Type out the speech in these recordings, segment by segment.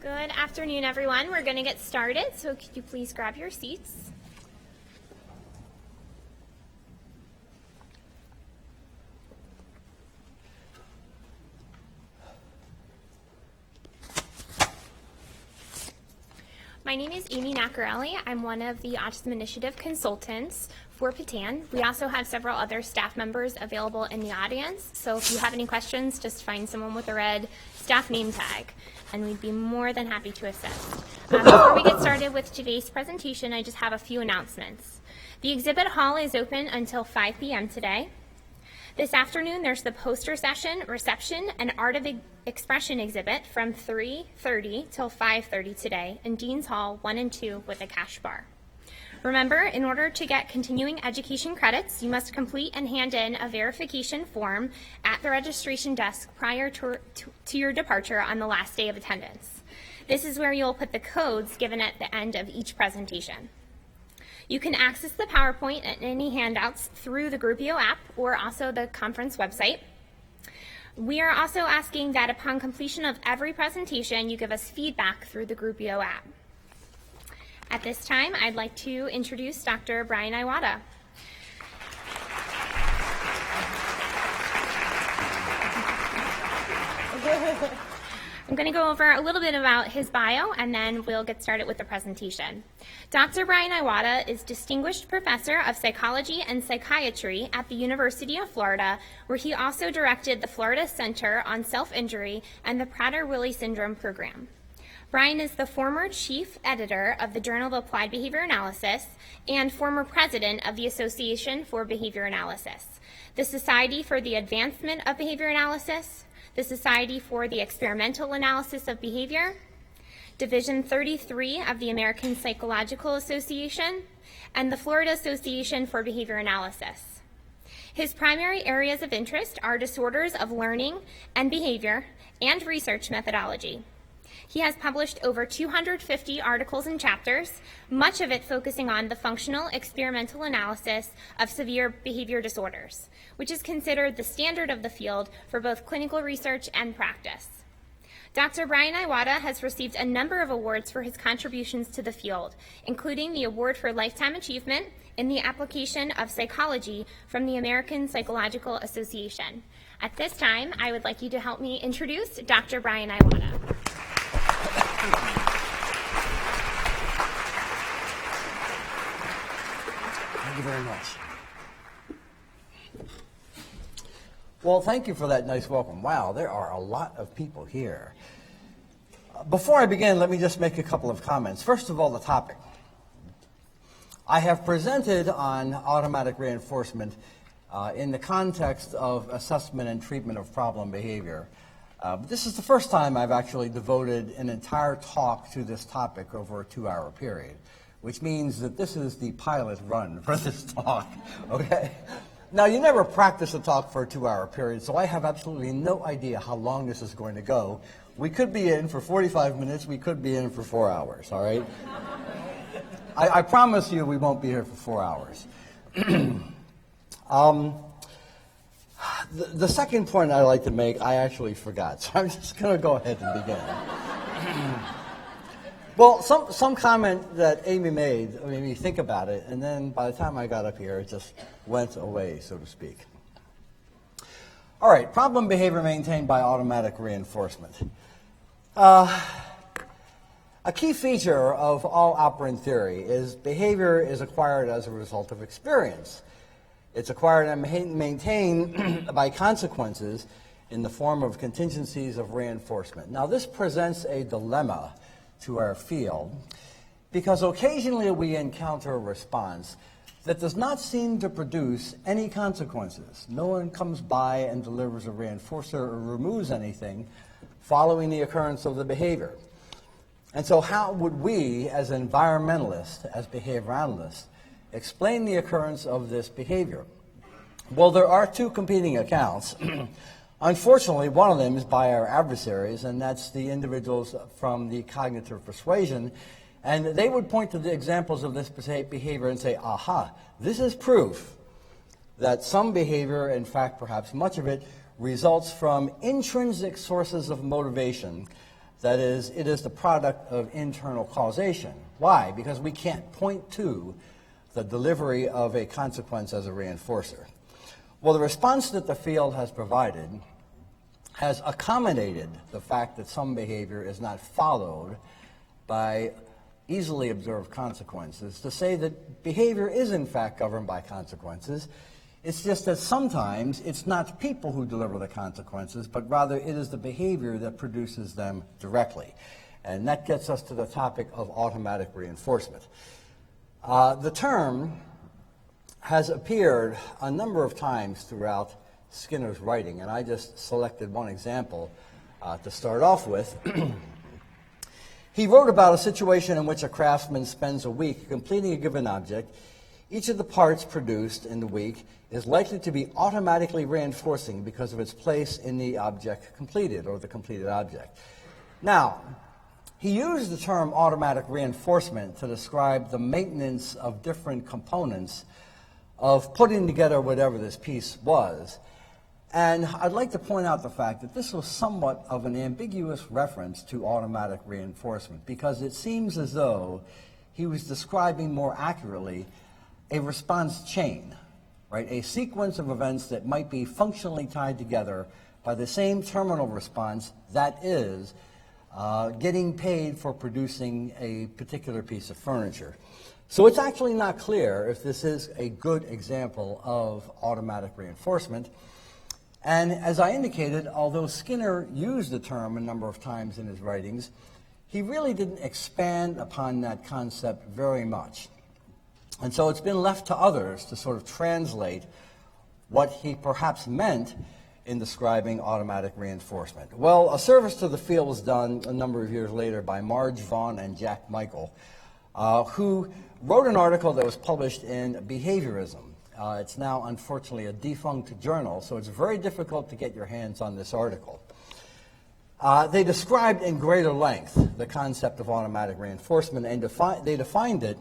Good afternoon, everyone. We're going to get started, so could you please grab your seats? My name is Amy Nacarelli. I'm one of the Autism Initiative consultants for Patan. We also have several other staff members available in the audience, so if you have any questions, just find someone with a red staff name tag, and we'd be more than happy to assist. Before we get started with today's presentation, I just have a few announcements. The exhibit hall is open until 5 p.m. today. This afternoon, there's the poster session, reception, and art of expression exhibit from 3:30 till 5:30 today in Dean's Hall 1 and 2 with a cash bar. Remember, in order to get continuing education credits, you must complete and hand in a verification form at the registration desk prior to your departure on the last day of attendance. This is where you'll put the codes given at the end of each presentation. You can access the PowerPoint and any handouts through the Groupio app or also the conference website. We are also asking that upon completion of every presentation, you give us feedback through the Groupio app. At this time, I'd like to introduce Dr. Brian Iwata. I'm going to go over a little bit about his bio, and then we'll get started with the presentation. Dr. Brian Iwata is Distinguished Professor of Psychology and Psychiatry at the University of Florida, where he also directed the Florida Center on Self-Injury and the Prader-Willi Syndrome program. Brian is the former chief editor of the Journal of Applied Behavior Analysis and former president of the Association for Behavior Analysis, the Society for the Advancement of Behavior Analysis, the Society for the Experimental Analysis of Behavior, Division 33 of the American Psychological Association, and the Florida Association for Behavior Analysis. His primary areas of interest are disorders of learning and behavior and research methodology. He has published over 250 articles and chapters, much of it focusing on the functional experimental analysis of severe behavior disorders, which is considered the standard of the field for both clinical research and practice. Dr. Brian Iwata has received a number of awards for his contributions to the field, including the Award for Lifetime Achievement in the Application of Psychology from the American Psychological Association. At this time, I would like you to help me introduce Dr. Brian Iwata. Thank you very much. Well, thank you for that nice welcome. Wow, there are a lot of people here. Before I begin, let me just make a couple of comments. First of all, the topic. I have presented on automatic reinforcement in the context of assessment and treatment of problem behavior. This is the first time I've actually devoted an entire talk to this topic over a 2-hour period, which means that this is the pilot run for this talk, okay? Now, you never practice a talk for a 2-hour period, so I have absolutely no idea how long this is going to go. We could be in for 45 minutes, we could be in for 4 hours, all right? I promise you we won't be here for 4 hours. The second point I'd like to make, I actually forgot, so I'm just going to go ahead and begin. Well, some comment that Amy made made me think about it, and then by the time I got up here, it just went away, so to speak. All right, problem behavior maintained by automatic reinforcement. A key feature of all operant theory is behavior is acquired as a result of experience. It's acquired and maintained by consequences in the form of contingencies of reinforcement. Now, this presents a dilemma to our field because occasionally we encounter a response that does not seem to produce any consequences. No one comes by and delivers a reinforcer or removes anything following the occurrence of the behavior. And so how would we, as environmentalists, as behavior analysts, explain the occurrence of this behavior? Well, there are two competing accounts. Unfortunately, one of them is by our adversaries, and that's the individuals from the cognitive persuasion. And they would point to the examples of this behavior and say, aha, this is proof that some behavior, in fact, perhaps much of it, results from intrinsic sources of motivation That is, it is the product of internal causation. Why? Because we can't point to the delivery of a consequence as a reinforcer. Well, the response that the field has provided has accommodated the fact that some behavior is not followed by easily observed consequences to say that behavior is in fact governed by consequences. It's just that sometimes it's not people who deliver the consequences, but rather it is the behavior that produces them directly. And that gets us to the topic of automatic reinforcement. The term has appeared a number of times throughout Skinner's writing, and I just selected one example to start off with. He wrote about a situation in which a craftsman spends a week completing a given object. Each of the parts produced in the week is likely to be automatically reinforcing because of its place in the object completed, or the completed object. Now, he used the term automatic reinforcement to describe the maintenance of different components of putting together whatever this piece was. And I'd like to point out the fact that this was somewhat of an ambiguous reference to automatic reinforcement, because it seems as though he was describing more accurately a response chain, right? A sequence of events that might be functionally tied together by the same terminal response, that is, getting paid for producing a particular piece of furniture. So it's actually not clear if this is a good example of automatic reinforcement. And as I indicated, although Skinner used the term a number of times in his writings, he really didn't expand upon that concept very much. And so it's been left to others to sort of translate what he perhaps meant in describing automatic reinforcement. Well, a service to the field was done a number of years later by Marge Vaughn and Jack Michael, who wrote an article that was published in Behaviorism. It's now, unfortunately, a defunct journal, so it's very difficult to get your hands on this article. They described in greater length the concept of automatic reinforcement, and they defined it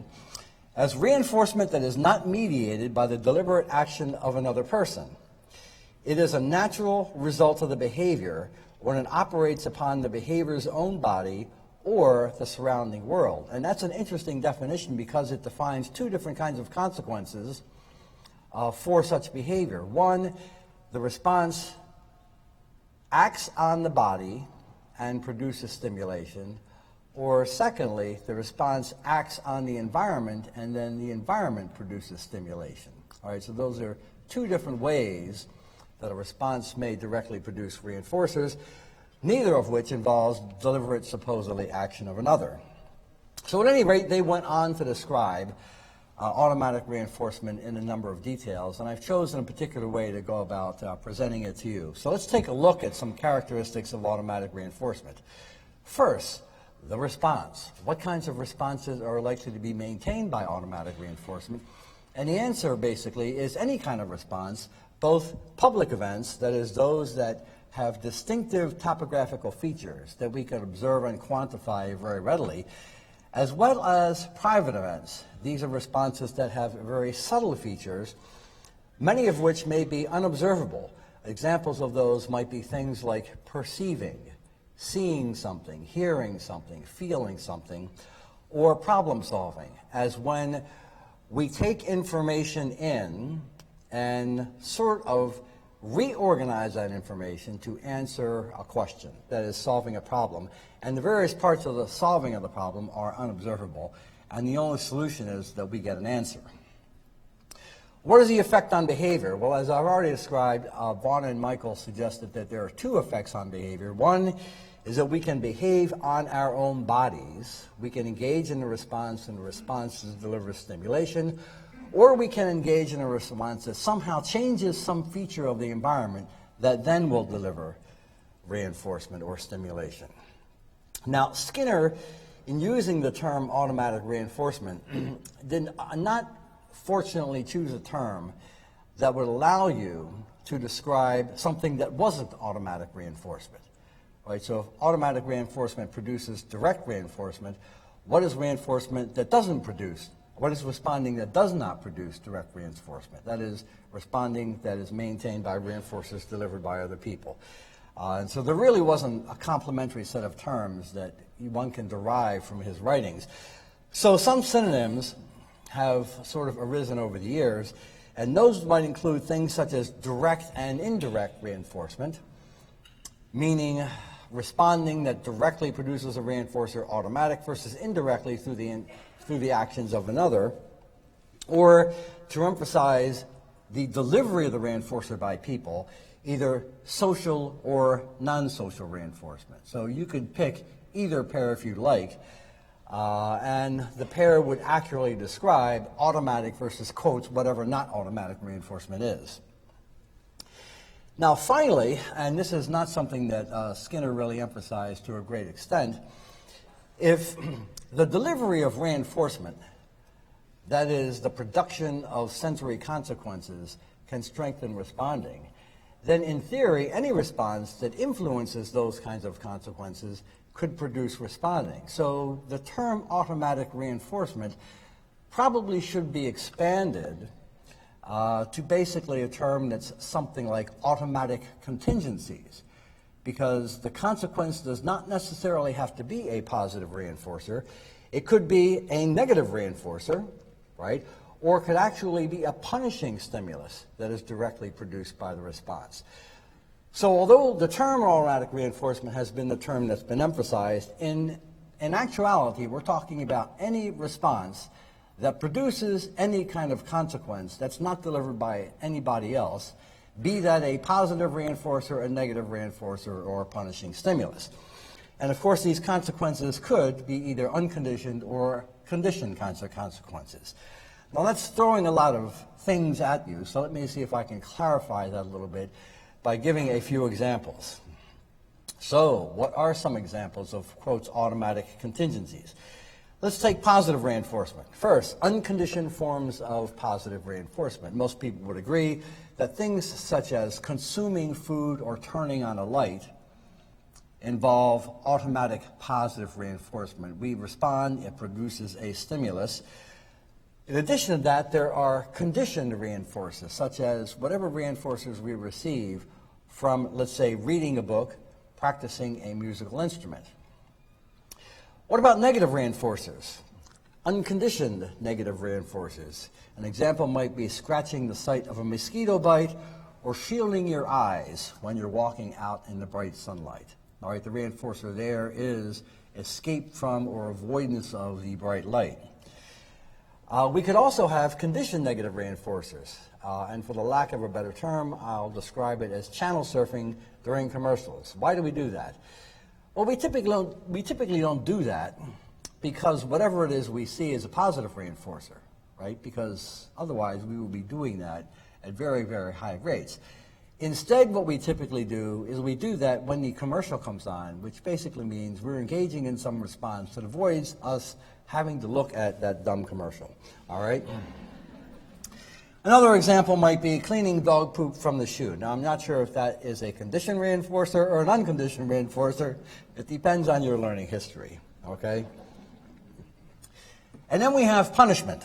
as reinforcement that is not mediated by the deliberate action of another person. It is a natural result of the behavior when it operates upon the behavior's own body or the surrounding world. And that's an interesting definition because it defines two different kinds of consequences for such behavior. One, the response acts on the body and produces stimulation, or secondly, the response acts on the environment and then the environment produces stimulation. All right, so those are two different ways that a response may directly produce reinforcers, neither of which involves deliberate, supposedly, action of another. So at any rate, they went on to describe automatic reinforcement in a number of details, and I've chosen a particular way to go about presenting it to you. So let's take a look at some characteristics of automatic reinforcement. First, the response. What kinds of responses are likely to be maintained by automatic reinforcement? And the answer, basically, is any kind of response, both public events, that is, those that have distinctive topographical features that we can observe and quantify very readily, as well as private events. These are responses that have very subtle features, many of which may be unobservable. Examples of those might be things like perceiving, seeing something, hearing something, feeling something, or problem solving, as when we take information in and sort of reorganize that information to answer a question, that is, solving a problem. And the various parts of the solving of the problem are unobservable, and the only solution is that we get an answer. What is the effect on behavior? Well, as I've already described, Vaughn and Michael suggested that there are two effects on behavior. One is that we can behave on our own bodies. We can engage in the response, and the response delivers stimulation, or we can engage in a response that somehow changes some feature of the environment that then will deliver reinforcement or stimulation. Now, Skinner, in using the term automatic reinforcement, did not fortunately choose a term that would allow you to describe something that wasn't automatic reinforcement. Right? So if automatic reinforcement produces direct reinforcement, what is reinforcement that doesn't produce? What is responding that does not produce direct reinforcement? That is, responding that is maintained by reinforcers delivered by other people. And so there really wasn't a complementary set of terms that one can derive from his writings. So some synonyms have sort of arisen over the years, and those might include things such as direct and indirect reinforcement, meaning responding that directly produces a reinforcer, automatic, versus indirectly through the actions of another, or to emphasize the delivery of the reinforcer by people, either social or non-social reinforcement. So you could pick either pair if you like, and the pair would accurately describe automatic versus, quotes, whatever not automatic reinforcement is. Now finally, and this is not something that Skinner really emphasized to a great extent, if the delivery of reinforcement, that is, the production of sensory consequences, can strengthen responding, then in theory, any response that influences those kinds of consequences could produce responding. So the term automatic reinforcement probably should be expanded to basically a term that's something like automatic contingencies, because the consequence does not necessarily have to be a positive reinforcer. It could be a negative reinforcer, right? Or it could actually be a punishing stimulus that is directly produced by the response. So although the term automatic reinforcement has been the term that's been emphasized, in actuality, we're talking about any response that produces any kind of consequence that's not delivered by anybody else, be that a positive reinforcer, a negative reinforcer, or a punishing stimulus. And of course, these consequences could be either unconditioned or conditioned kinds of consequences. Now that's throwing a lot of things at you, so let me see if I can clarify that a little bit by giving a few examples. So, what are some examples of, quotes, automatic contingencies? Let's take positive reinforcement. First, unconditioned forms of positive reinforcement. Most people would agree that things such as consuming food or turning on a light involve automatic positive reinforcement. We respond, it produces a stimulus. In addition to that, there are conditioned reinforcers, such as whatever reinforcers we receive from, let's say, reading a book, practicing a musical instrument. What about negative reinforcers? Unconditioned negative reinforcers. An example might be scratching the site of a mosquito bite or shielding your eyes when you're walking out in the bright sunlight. All right, the reinforcer there is escape from or avoidance of the bright light. We could also have conditioned negative reinforcers, and for the lack of a better term, I'll describe it as channel surfing during commercials. Why do we do that? Well, we typically don't do that because whatever it is we see is a positive reinforcer, right? Because otherwise we will be doing that at very, very high rates. Instead, what we typically do is we do that when the commercial comes on, which basically means we're engaging in some response that avoids us having to look at that dumb commercial, all right? Another example might be cleaning dog poop from the shoe. Now, I'm not sure if that is a conditioned reinforcer or an unconditioned reinforcer. It depends on your learning history, okay? And then we have punishment.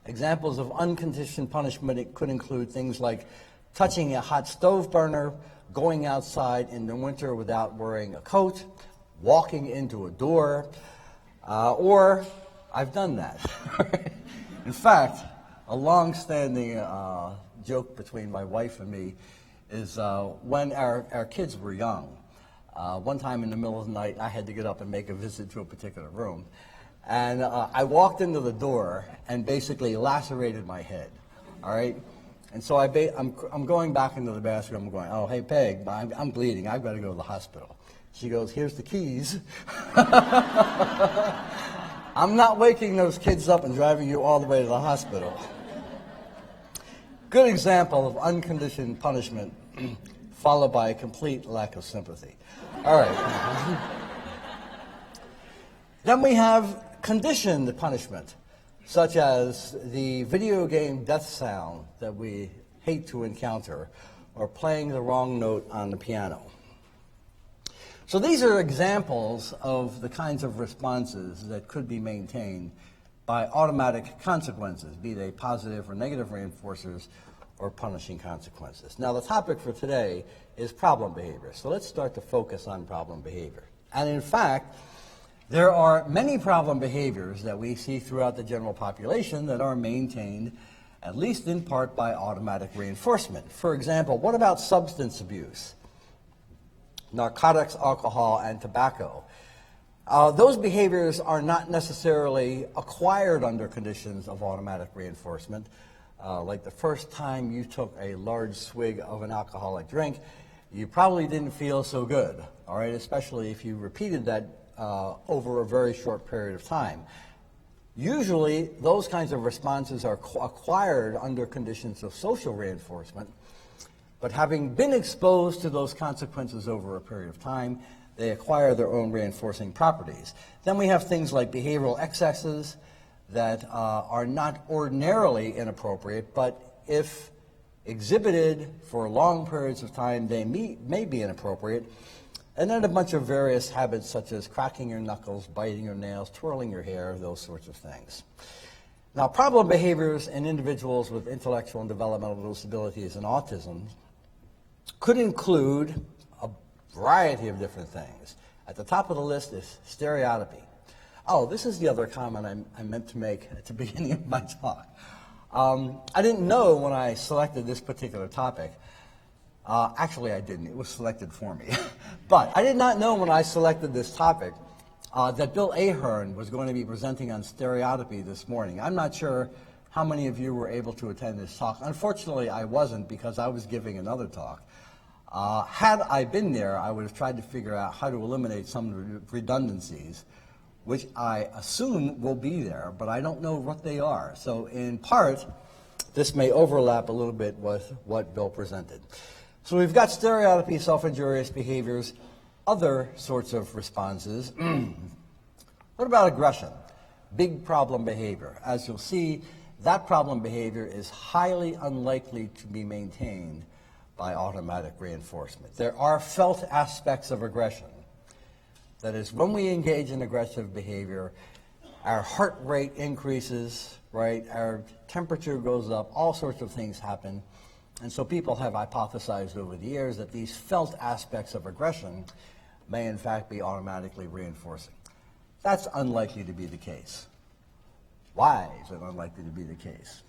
Examples of unconditioned punishment could include things like touching a hot stove burner, going outside in the winter without wearing a coat, walking into a door, or I've done that. In fact, a long-standing joke between my wife and me is when our kids were young. One time in the middle of the night, I had to get up and make a visit to a particular room. And I walked into the door and basically lacerated my head, all right? And so I'm going back into the bathroom. I'm going, oh, hey, Peg, I'm bleeding. I've got to go to the hospital. She goes, here's the keys. I'm not waking those kids up and driving you all the way to the hospital. Good example of unconditioned punishment followed by a complete lack of sympathy. All right. Then we have conditioned punishment, such as the video game death sound that we hate to encounter, or playing the wrong note on the piano. So these are examples of the kinds of responses that could be maintained by automatic consequences, be they positive or negative reinforcers, or punishing consequences. Now, the topic for today is problem behavior. So let's start to focus on problem behavior. And in fact, there are many problem behaviors that we see throughout the general population that are maintained, at least in part, by automatic reinforcement. For example, what about substance abuse? Narcotics, alcohol, and tobacco. Those behaviors are not necessarily acquired under conditions of automatic reinforcement. Like the first time you took a large swig of an alcoholic drink, you probably didn't feel so good, all right, especially if you repeated that over a very short period of time. Usually, those kinds of responses are acquired under conditions of social reinforcement, but having been exposed to those consequences over a period of time, they acquire their own reinforcing properties. Then we have things like behavioral excesses that are not ordinarily inappropriate, but if exhibited for long periods of time, they may be inappropriate. And then a bunch of various habits such as cracking your knuckles, biting your nails, twirling your hair, those sorts of things. Now, problem behaviors in individuals with intellectual and developmental disabilities and autism could include a variety of different things. At the top of the list is stereotypy. Oh, this is the other comment I meant to make at the beginning of my talk. I didn't know when I selected this particular topic. Actually, I didn't. It was selected for me. But I did not know when I selected this topic that Bill Ahern was going to be presenting on stereotypy this morning. I'm not sure how many of you were able to attend this talk. Unfortunately, I wasn't because I was giving another talk. Had I been there, I would have tried to figure out how to eliminate some of the redundancies, which I assume will be there, but I don't know what they are. So in part, this may overlap a little bit with what Bill presented. So we've got stereotypy, self-injurious behaviors, other sorts of responses. What about aggression? Big problem behavior. As you'll see, that problem behavior is highly unlikely to be maintained by automatic reinforcement. There are felt aspects of aggression. That is, when we engage in aggressive behavior, our heart rate increases, right? Our temperature goes up, all sorts of things happen. And so people have hypothesized over the years that these felt aspects of aggression may in fact be automatically reinforcing. That's unlikely to be the case. Why is it unlikely to be the case?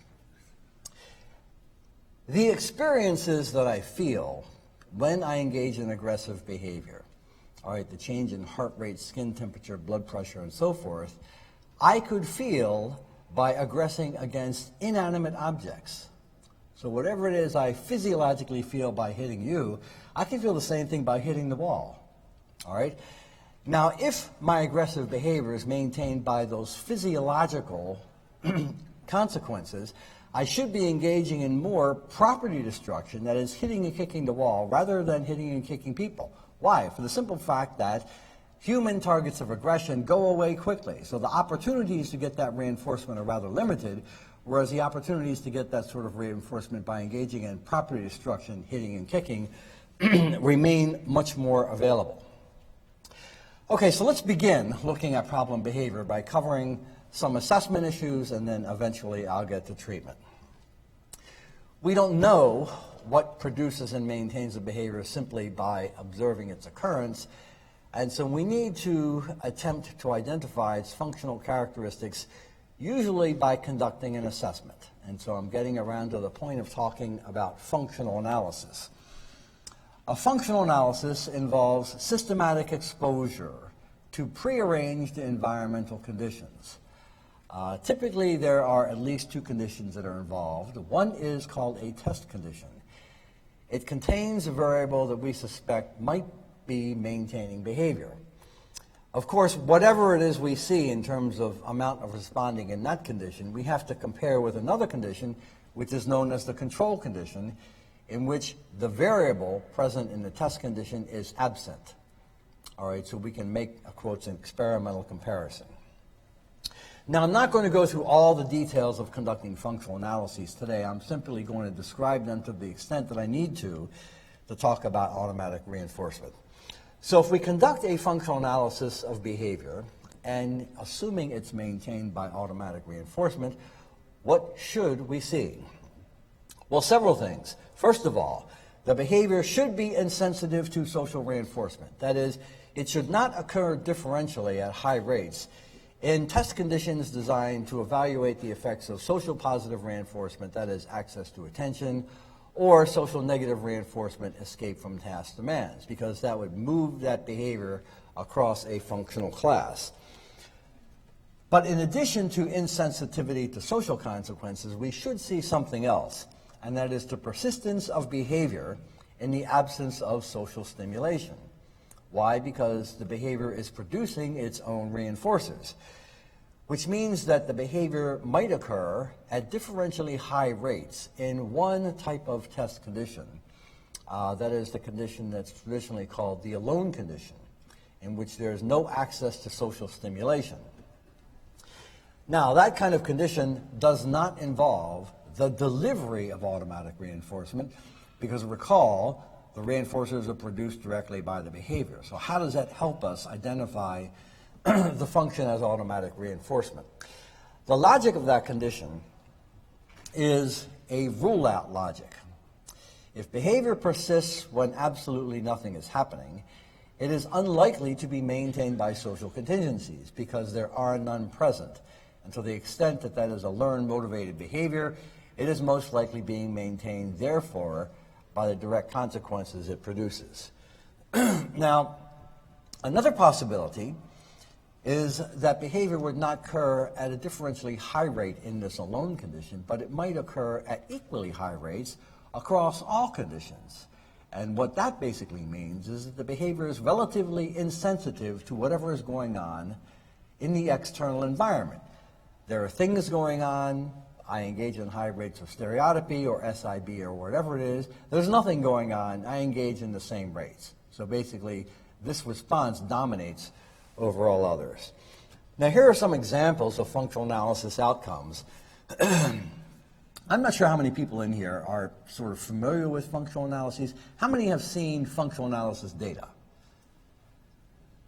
The experiences that I feel when I engage in aggressive behavior, all right, the change in heart rate, skin temperature, blood pressure, and so forth, I could feel by aggressing against inanimate objects. So whatever it is I physiologically feel by hitting you, I can feel the same thing by hitting the wall, all right? Now, if my aggressive behavior is maintained by those physiological consequences, I should be engaging in more property destruction, that is hitting and kicking the wall, rather than hitting and kicking people. Why? For the simple fact that human targets of aggression go away quickly. So the opportunities to get that reinforcement are rather limited, whereas the opportunities to get that sort of reinforcement by engaging in property destruction, hitting and kicking, remain much more available. Okay, so let's begin looking at problem behavior by covering some assessment issues, and then eventually I'll get to treatment. We don't know what produces and maintains a behavior simply by observing its occurrence, and so we need to attempt to identify its functional characteristics, usually by conducting an assessment. And so I'm getting around to the point of talking about functional analysis. A functional analysis involves systematic exposure to prearranged environmental conditions. Typically, there are at least two conditions that are involved. One is called a test condition. It contains a variable that we suspect might be maintaining behavior. Of course, whatever it is we see in terms of amount of responding in that condition, we have to compare with another condition, which is known as the control condition, in which the variable present in the test condition is absent. All right, so we can make, quotes, an experimental comparison. Now, I'm not going to go through all the details of conducting functional analyses today. I'm simply going to describe them to the extent that I need to talk about automatic reinforcement. So if we conduct a functional analysis of behavior, and assuming it's maintained by automatic reinforcement, what should we see? Well, several things. First of all, the behavior should be insensitive to social reinforcement. That is, it should not occur differentially at high rates in test conditions designed to evaluate the effects of social positive reinforcement, that is, access to attention, or social negative reinforcement, escape from task demands, because that would move that behavior across a functional class. But in addition to insensitivity to social consequences, we should see something else, and that is the persistence of behavior in the absence of social stimulation. Why? Because the behavior is producing its own reinforcers, which means that the behavior might occur at differentially high rates in one type of test condition. That is the condition that's traditionally called the alone condition, in which there is no access to social stimulation. Now, that kind of condition does not involve the delivery of automatic reinforcement, because recall, the reinforcers are produced directly by the behavior. So how does that help us identify the function as automatic reinforcement? The logic of that condition is a rule-out logic. If behavior persists when absolutely nothing is happening, it is unlikely to be maintained by social contingencies because there are none present. And to the extent that that is a learned, motivated behavior, it is most likely being maintained, therefore, by the direct consequences it produces. Now, another possibility is that behavior would not occur at a differentially high rate in this alone condition, but it might occur at equally high rates across all conditions. And what that basically means is that the behavior is relatively insensitive to whatever is going on in the external environment. There are things going on. I engage in high rates of stereotypy or SIB or whatever it is. There's nothing going on. I engage in the same rates. So basically, this response dominates over all others. Now, here are some examples of functional analysis outcomes. I'm not sure how many people in here are sort of familiar with functional analyses. How many have seen functional analysis data?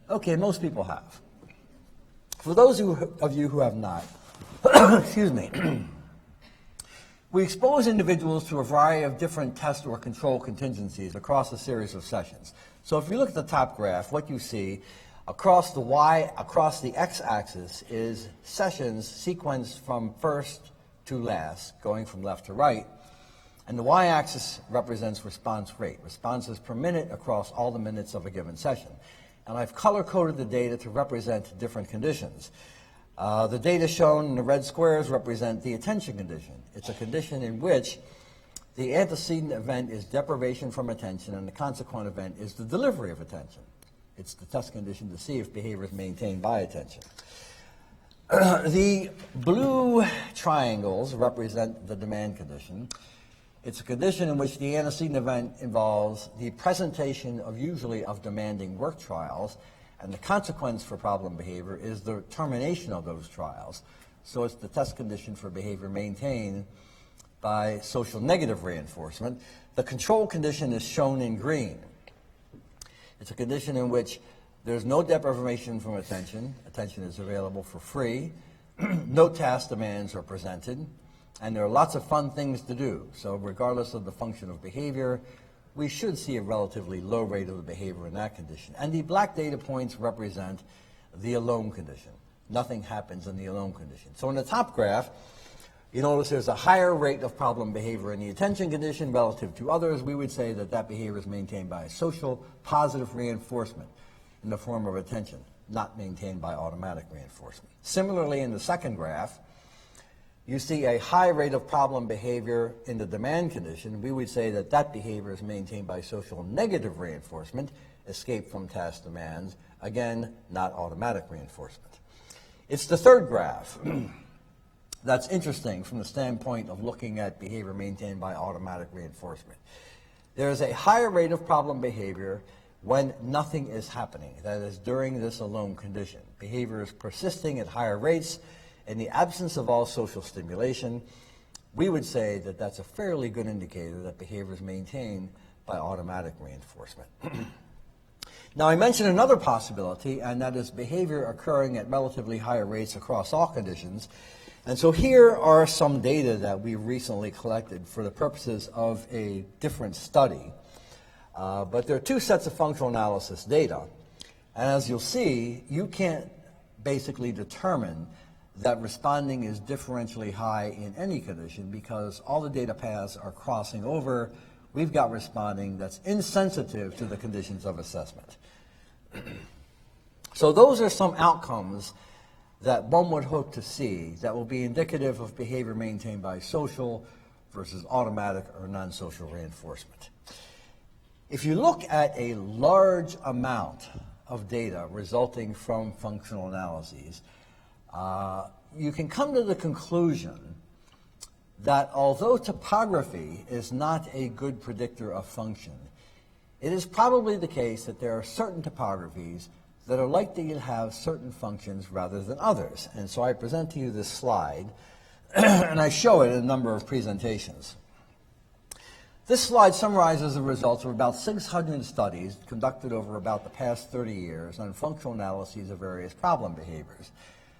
Okay, most people have. For those of you who have not, excuse me, we expose individuals to a variety of different test or control contingencies across a series of sessions. So if you look at the top graph, what you see across the x-axis is sessions sequenced from first to last, going from left to right, and the y-axis represents response rate, responses per minute across all the minutes of a given session. And I've color-coded the data to represent different conditions. The data shown in the red squares represent the attention condition. It's a condition in which the antecedent event is deprivation from attention and the consequent event is the delivery of attention. It's the test condition to see if behavior is maintained by attention. The blue triangles represent the demand condition. It's a condition in which the antecedent event involves the presentation of usually of demanding work trials, and the consequence for problem behavior is the termination of those trials. So it's the test condition for behavior maintained by social negative reinforcement. The control condition is shown in green. It's a condition in which there's no deprivation from attention. Attention is available for free. No task demands are presented. And there are lots of fun things to do. So regardless of the function of behavior, we should see a relatively low rate of the behavior in that condition. And the black data points represent the alone condition. Nothing happens in the alone condition. So in the top graph, you notice there's a higher rate of problem behavior in the attention condition relative to others. We would say that that behavior is maintained by social positive reinforcement in the form of attention, not maintained by automatic reinforcement. Similarly, in the second graph, you see a high rate of problem behavior in the demand condition. We would say that that behavior is maintained by social negative reinforcement, escape from task demands, again, not automatic reinforcement. It's the third graph that's interesting from the standpoint of looking at behavior maintained by automatic reinforcement. There is a higher rate of problem behavior when nothing is happening, that is, during this alone condition. Behavior is persisting at higher rates. In the absence of all social stimulation, we would say that that's a fairly good indicator that behavior is maintained by automatic reinforcement. Now, I mentioned another possibility, and that is behavior occurring at relatively higher rates across all conditions. And so here are some data that we recently collected for the purposes of a different study. But there are two sets of functional analysis data. And as you'll see, you can't basically determine that responding is differentially high in any condition because all the data paths are crossing over. We've got responding that's insensitive to the conditions of assessment. So those are some outcomes that one would hope to see that will be indicative of behavior maintained by social versus automatic or non-social reinforcement. If you look at a large amount of data resulting from functional analyses, you can come to the conclusion that although topography is not a good predictor of function, it is probably the case that there are certain topographies that are likely to have certain functions rather than others. And so I present to you this slide, and I show it in a number of presentations. This slide summarizes the results of about 600 studies conducted over about the past 30 years on functional analyses of various problem behaviors.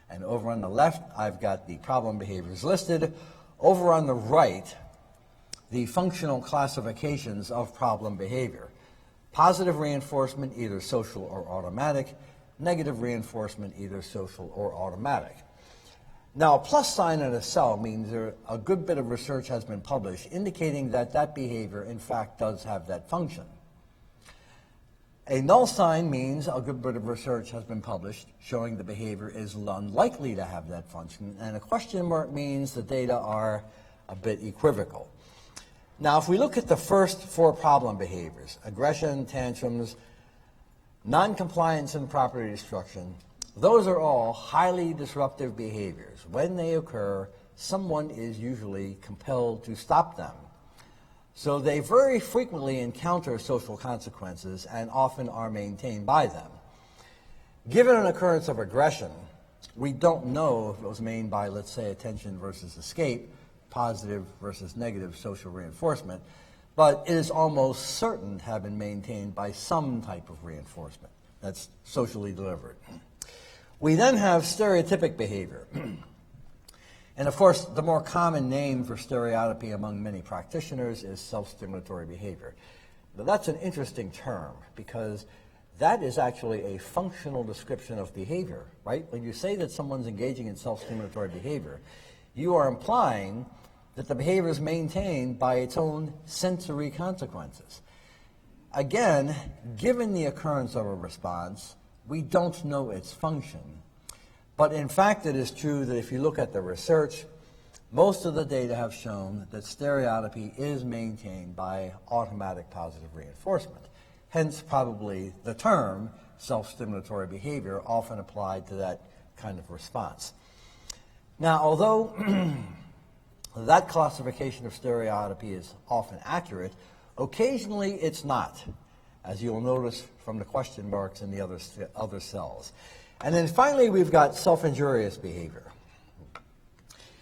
And over on the left, I've got the problem behaviors listed. Over on the right, the functional classifications of problem behavior. Positive reinforcement, either social or automatic. Negative reinforcement, either social or automatic. Now, a plus sign in a cell means a good bit of research has been published indicating that that behavior, in fact, does have that function. A null sign means a good bit of research has been published showing the behavior is unlikely to have that function. And a question mark means the data are a bit equivocal. Now, if we look at the first four problem behaviors, aggression, tantrums, noncompliance, and property destruction, those are all highly disruptive behaviors. When they occur, someone is usually compelled to stop them. So they very frequently encounter social consequences and often are maintained by them. Given an occurrence of aggression, we don't know if it was made by, let's say, attention versus escape, positive versus negative social reinforcement, but it is almost certain to have been maintained by some type of reinforcement that's socially delivered. We then have stereotypic behavior. And of course, the more common name for stereotypy among many practitioners is self-stimulatory behavior. Now that's an interesting term because that is actually a functional description of behavior, right? When you say that someone's engaging in self-stimulatory behavior, you are implying that the behavior is maintained by its own sensory consequences. Again, given the occurrence of a response, we don't know its function. But in fact, it is true that if you look at the research, most of the data have shown that stereotypy is maintained by automatic positive reinforcement. Hence, probably the term self-stimulatory behavior often applied to that kind of response. Now, although that classification of stereotypy is often accurate, occasionally it's not, as you'll notice from the question marks in the other cells. And then finally, we've got self-injurious behavior.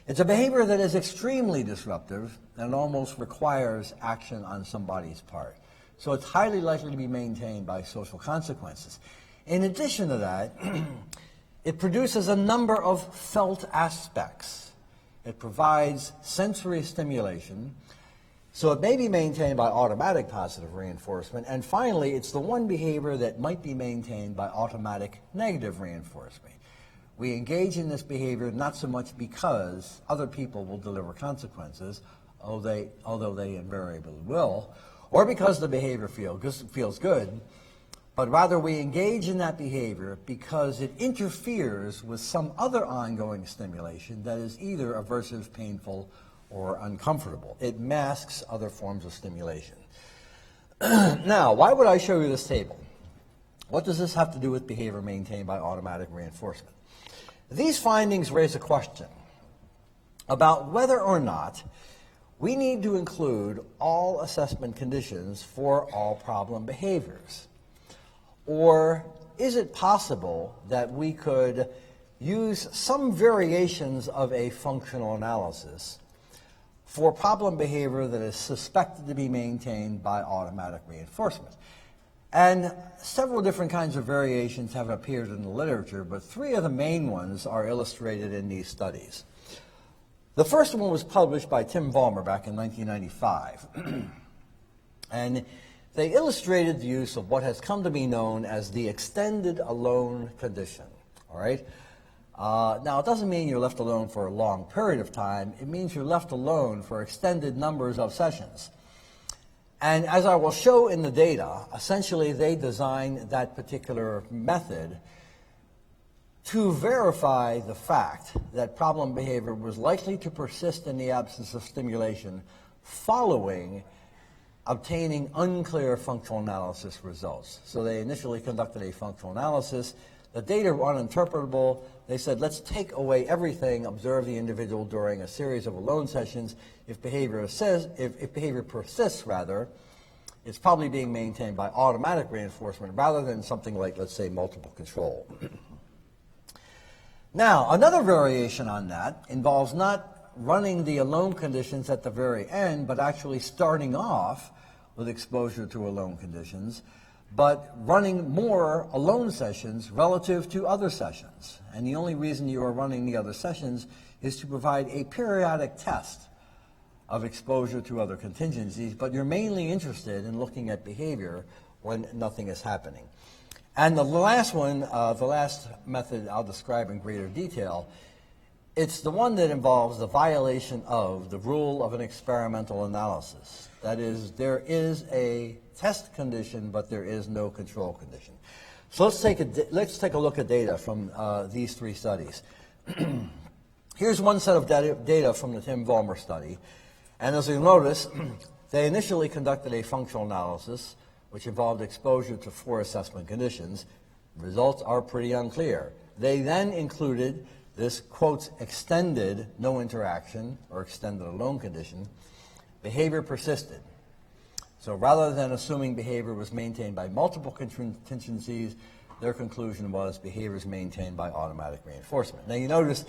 It's a behavior that is extremely disruptive and almost requires action on somebody's part. So it's highly likely to be maintained by social consequences. In addition to that, it produces a number of felt aspects. It provides sensory stimulation, so it may be maintained by automatic positive reinforcement. And finally, it's the one behavior that might be maintained by automatic negative reinforcement. We engage in this behavior not so much because other people will deliver consequences, although they invariably will, or because the behavior feels good, but rather we engage in that behavior because it interferes with some other ongoing stimulation that is either aversive, painful, or uncomfortable. It masks other forms of stimulation. Now, why would I show you this table? What does this have to do with behavior maintained by automatic reinforcement? These findings raise a question about whether or not we need to include all assessment conditions for all problem behaviors. Or is it possible that we could use some variations of a functional analysis for problem behavior that is suspected to be maintained by automatic reinforcement? And several different kinds of variations have appeared in the literature, but three of the main ones are illustrated in these studies. The first one was published by Tim Vollmer back in 1995. And they illustrated the use of what has come to be known as the extended alone condition. All right? Now, it doesn't mean you're left alone for a long period of time. It means you're left alone for extended numbers of sessions. And as I will show in the data, essentially they designed that particular method to verify the fact that problem behavior was likely to persist in the absence of stimulation following obtaining unclear functional analysis results. So they initially conducted a functional analysis. The data were uninterpretable. They said, let's take away everything, observe the individual during a series of alone sessions. If behavior persists, it's probably being maintained by automatic reinforcement rather than something like, let's say, multiple control. Now, another variation on that involves not running the alone conditions at the very end, but actually starting off with exposure to alone conditions, but running more alone sessions relative to other sessions. And the only reason you are running the other sessions is to provide a periodic test of exposure to other contingencies, but you're mainly interested in looking at behavior when nothing is happening. And the last one, the last method I'll describe in greater detail, it's the one that involves the violation of the rule of an experimental analysis. That is, there is a test condition, but there is no control condition. So let's take a look at data from these three studies. Here's one set of data from the Tim Vollmer study. And as you'll notice, they initially conducted a functional analysis, which involved exposure to 4 assessment conditions. Results are pretty unclear. They then included this, quote, extended no interaction or extended alone condition. Behavior persisted. So rather than assuming behavior was maintained by multiple contingencies, their conclusion was behavior is maintained by automatic reinforcement. Now you notice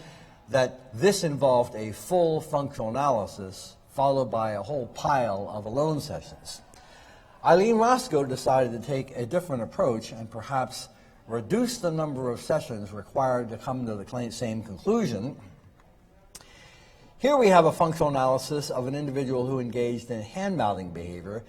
that this involved a full functional analysis followed by a whole pile of alone sessions. Eileen Roscoe decided to take a different approach and perhaps reduce the number of sessions required to come to the same conclusion. Here we have a functional analysis of an individual who engaged in hand-mouthing behavior.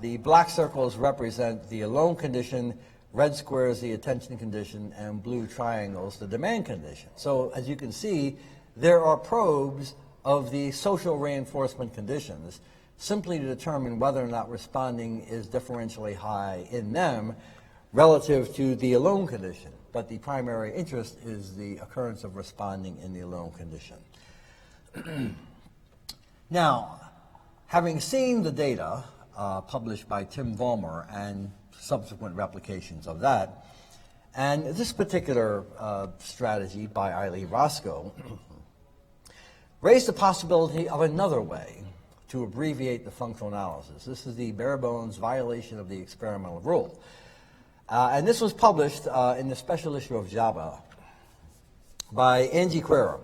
The black circles represent the alone condition, red squares the attention condition, and blue triangles the demand condition. So as you can see, there are probes of the social reinforcement conditions simply to determine whether or not responding is differentially high in them relative to the alone condition. But the primary interest is the occurrence of responding in the alone condition. Now, having seen the data published by Tim Vollmer and subsequent replications of that, and this particular strategy by Eileen Roscoe raised the possibility of another way to abbreviate the functional analysis. This is the bare bones violation of the experimental rule. And this was published in the special issue of JABA by Angie Querim.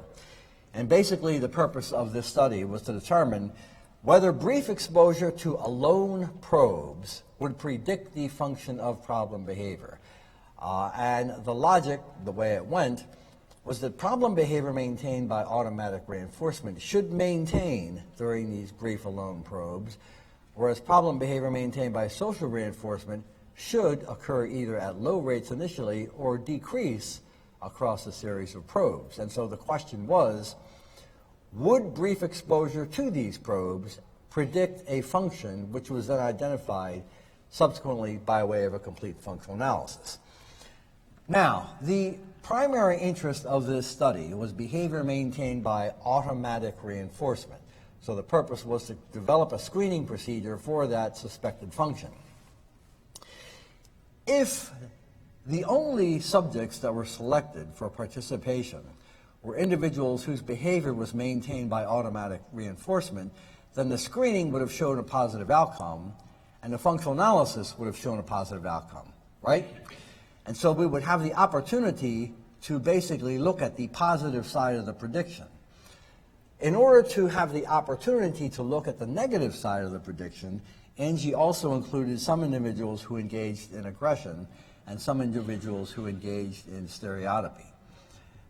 And basically the purpose of this study was to determine whether brief exposure to alone probes would predict the function of problem behavior. And the logic, the way it went, was that problem behavior maintained by automatic reinforcement should maintain during these brief alone probes, whereas problem behavior maintained by social reinforcement should occur either at low rates initially or decrease across a series of probes. And so the question was, would brief exposure to these probes predict a function which was then identified subsequently by way of a complete functional analysis? Now, the primary interest of this study was behavior maintained by automatic reinforcement. So the purpose was to develop a screening procedure for that suspected function. If the only subjects that were selected for participation were individuals whose behavior was maintained by automatic reinforcement, then the screening would have shown a positive outcome, and the functional analysis would have shown a positive outcome, right? And so we would have the opportunity to basically look at the positive side of the prediction. In order to have the opportunity to look at the negative side of the prediction, Angie also included some individuals who engaged in aggression and some individuals who engaged in stereotypy.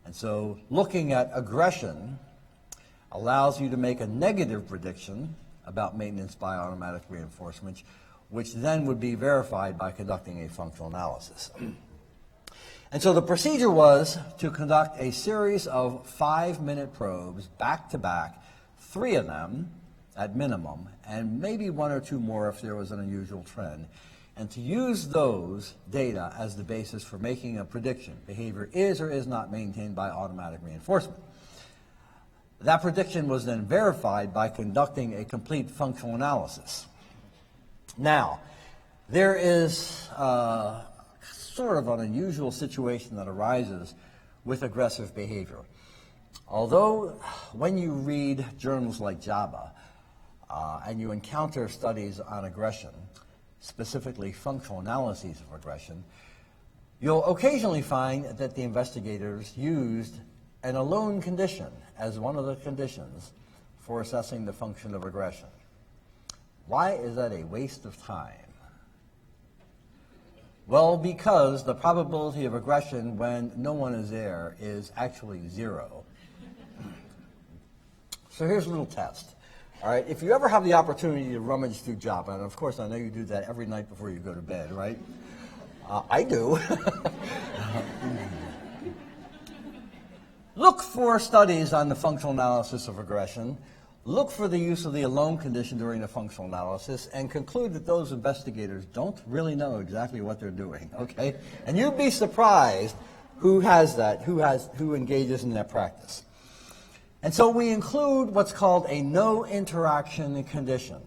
And so looking at aggression, allows you to make a negative prediction about maintenance by automatic reinforcement, which then would be verified by conducting a functional analysis. And so the procedure was to conduct a series of 5-minute probes back to back, 3 of them at minimum, and maybe 1 or 2 more if there was an unusual trend, and to use those data as the basis for making a prediction. Behavior is or is not maintained by automatic reinforcement. That prediction was then verified by conducting a complete functional analysis. Now, there is sort of an unusual situation that arises with aggressive behavior. Although when you read journals like JABA and you encounter studies on aggression, specifically functional analyses of aggression, you'll occasionally find that the investigators used an alone condition as one of the conditions for assessing the function of aggression. Why is that a waste of time? Well, because the probability of aggression when no one is there is actually 0. So here's a little test. All right, if you ever have the opportunity to rummage through Java, and of course I know you do that every night before you go to bed, right? I do. Look for studies on the functional analysis of aggression. Look for the use of the alone condition during the functional analysis and conclude that those investigators don't really know exactly what they're doing, okay? And you'd be surprised who has that, who engages in that practice. And so we include what's called a no interaction condition,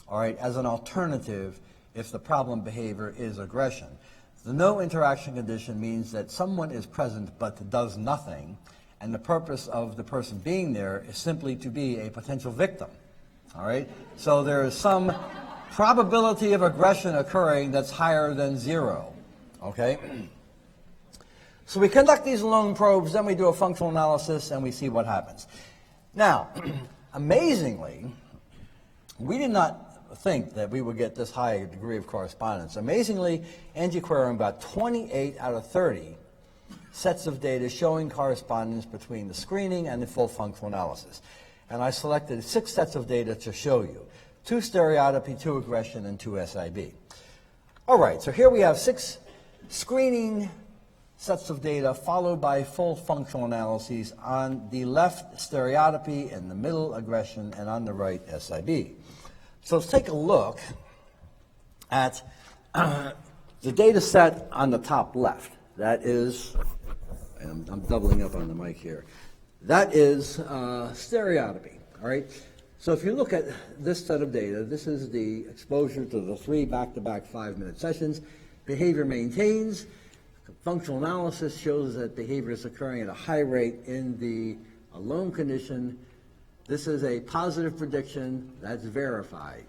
all right, as an alternative if the problem behavior is aggression. The no interaction condition means that someone is present but does nothing, and the purpose of the person being there is simply to be a potential victim, all right? So there is some probability of aggression occurring that's higher than 0, okay? So we conduct these alone probes, then we do a functional analysis, and we see what happens. Now, amazingly, we did not think that we would get this high a degree of correspondence. Amazingly, Angie Querim got 28 out of 30 sets of data showing correspondence between the screening and the full functional analysis. And I selected 6 sets of data to show you. 2 stereotypy, 2 aggression, and 2 SIB. All right, so here we have 6 screening sets of data followed by full functional analyses. On the left, stereotypy, in the middle, aggression, and on the right, SIB. So let's take a look at the data set on the top left. That is, and I'm doubling up on the mic here, that is stereotypy, all right? So if you look at this set of data, this is the exposure to the 3 back-to-back 5-minute sessions. Behavior maintains. Functional analysis shows that behavior is occurring at a high rate in the alone condition. This is a positive prediction that's verified.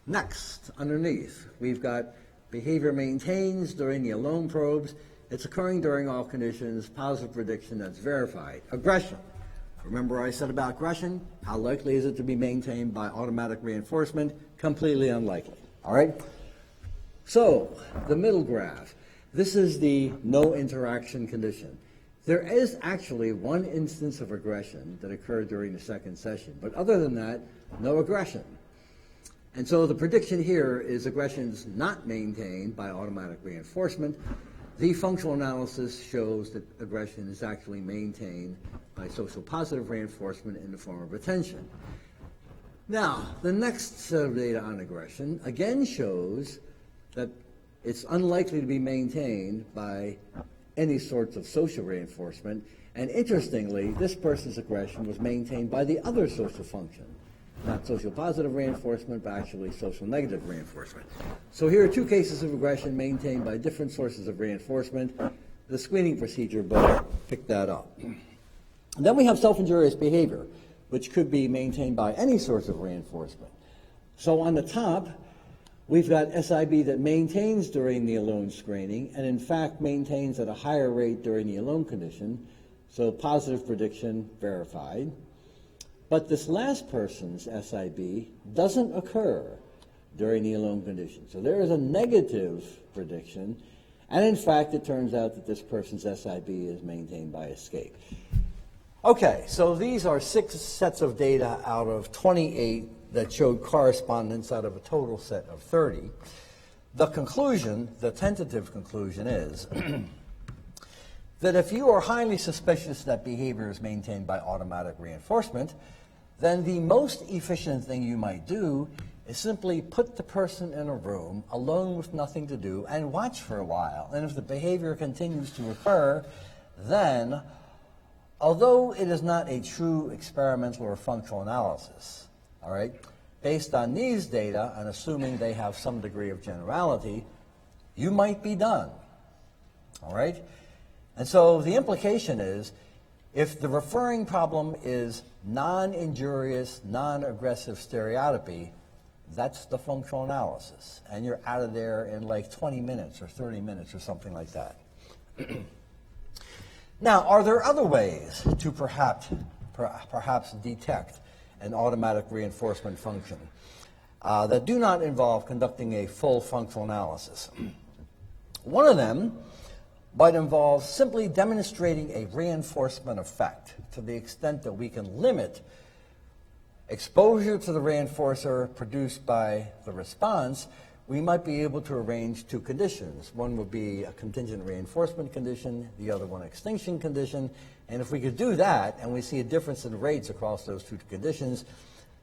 Next, underneath, we've got behavior maintains during the alone probes. It's occurring during all conditions, positive prediction that's verified. Aggression. Remember I said about aggression? How likely is it to be maintained by automatic reinforcement? Completely unlikely, all right? So, the middle graph. This is the no interaction condition. There is actually 1 instance of aggression that occurred during the 2nd session, but other than that, no aggression. And so the prediction here is aggression is not maintained by automatic reinforcement. The functional analysis shows that aggression is actually maintained by social positive reinforcement in the form of attention. Now, the next set of data on aggression again shows that it's unlikely to be maintained by any sorts of social reinforcement. And interestingly, this person's aggression was maintained by the other social function. Not social positive reinforcement, but actually social negative reinforcement. So here are 2 cases of aggression maintained by different sources of reinforcement. The screening procedure both picked that up. And then we have self-injurious behavior, which could be maintained by any source of reinforcement. So on the top, we've got SIB that maintains during the alone screening, and in fact maintains at a higher rate during the alone condition, so positive prediction verified. But this last person's SIB doesn't occur during the alone condition. So there is a negative prediction, and in fact it turns out that this person's SIB is maintained by escape. Okay, so these are 6 sets of data out of 28 that showed correspondence out of a total set of 30. The conclusion, the tentative conclusion is that if you are highly suspicious that behavior is maintained by automatic reinforcement, then the most efficient thing you might do is simply put the person in a room alone with nothing to do and watch for a while. And if the behavior continues to occur, then, although it is not a true experimental or functional analysis, all right, based on these data and assuming they have some degree of generality, you might be done, all right? And so the implication is, if the referring problem is non-injurious, non-aggressive stereotypy, that's the functional analysis. And you're out of there in like 20 minutes or 30 minutes or something like that. Now, are there other ways to perhaps detect an automatic reinforcement function that do not involve conducting a full functional analysis? One of them might involve simply demonstrating a reinforcement effect to the extent that we can limit exposure to the reinforcer produced by the response. We might be able to arrange 2 conditions. One would be a contingent reinforcement condition, the other one extinction condition. And if we could do that, and we see a difference in rates across those 2 conditions,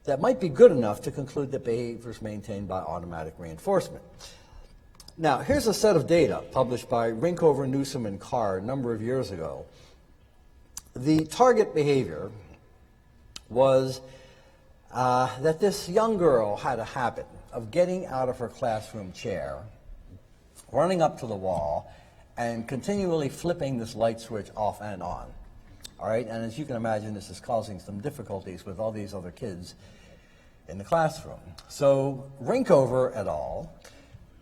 that might be good enough to conclude that behavior is maintained by automatic reinforcement. Now, here's a set of data published by Rinkover, Newsom, and Carr a number of years ago. The target behavior was that this young girl had a habit of getting out of her classroom chair, running up to the wall, and continually flipping this light switch off and on. All right, and as you can imagine, this is causing some difficulties with all these other kids in the classroom. So Rinkover et al.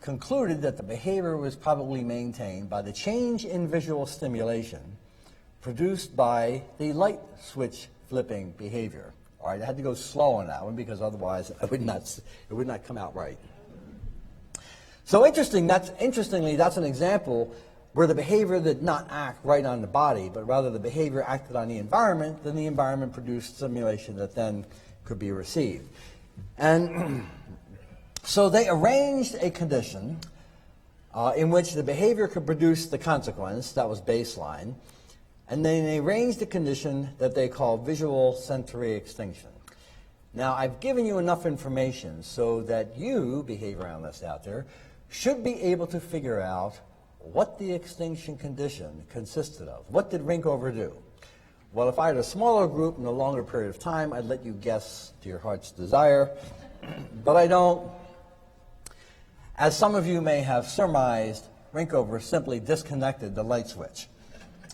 Concluded that the behavior was probably maintained by the change in visual stimulation produced by the light switch flipping behavior. All right, I had to go slow on that one because otherwise it would not come out right. So interestingly, that's an example where the behavior did not act right on the body, but rather the behavior acted on the environment, then the environment produced stimulation that then could be received. And so they arranged a condition in which the behavior could produce the consequence, that was baseline, and then they arranged a condition that they call visual sensory extinction. Now, I've given you enough information so that you, behavior analysts out there, should be able to figure out what the extinction condition consisted of. What did Rinkover do? Well, if I had a smaller group and a longer period of time, I'd let you guess to your heart's desire, but I don't. As some of you may have surmised, Rinkover simply disconnected the light switch.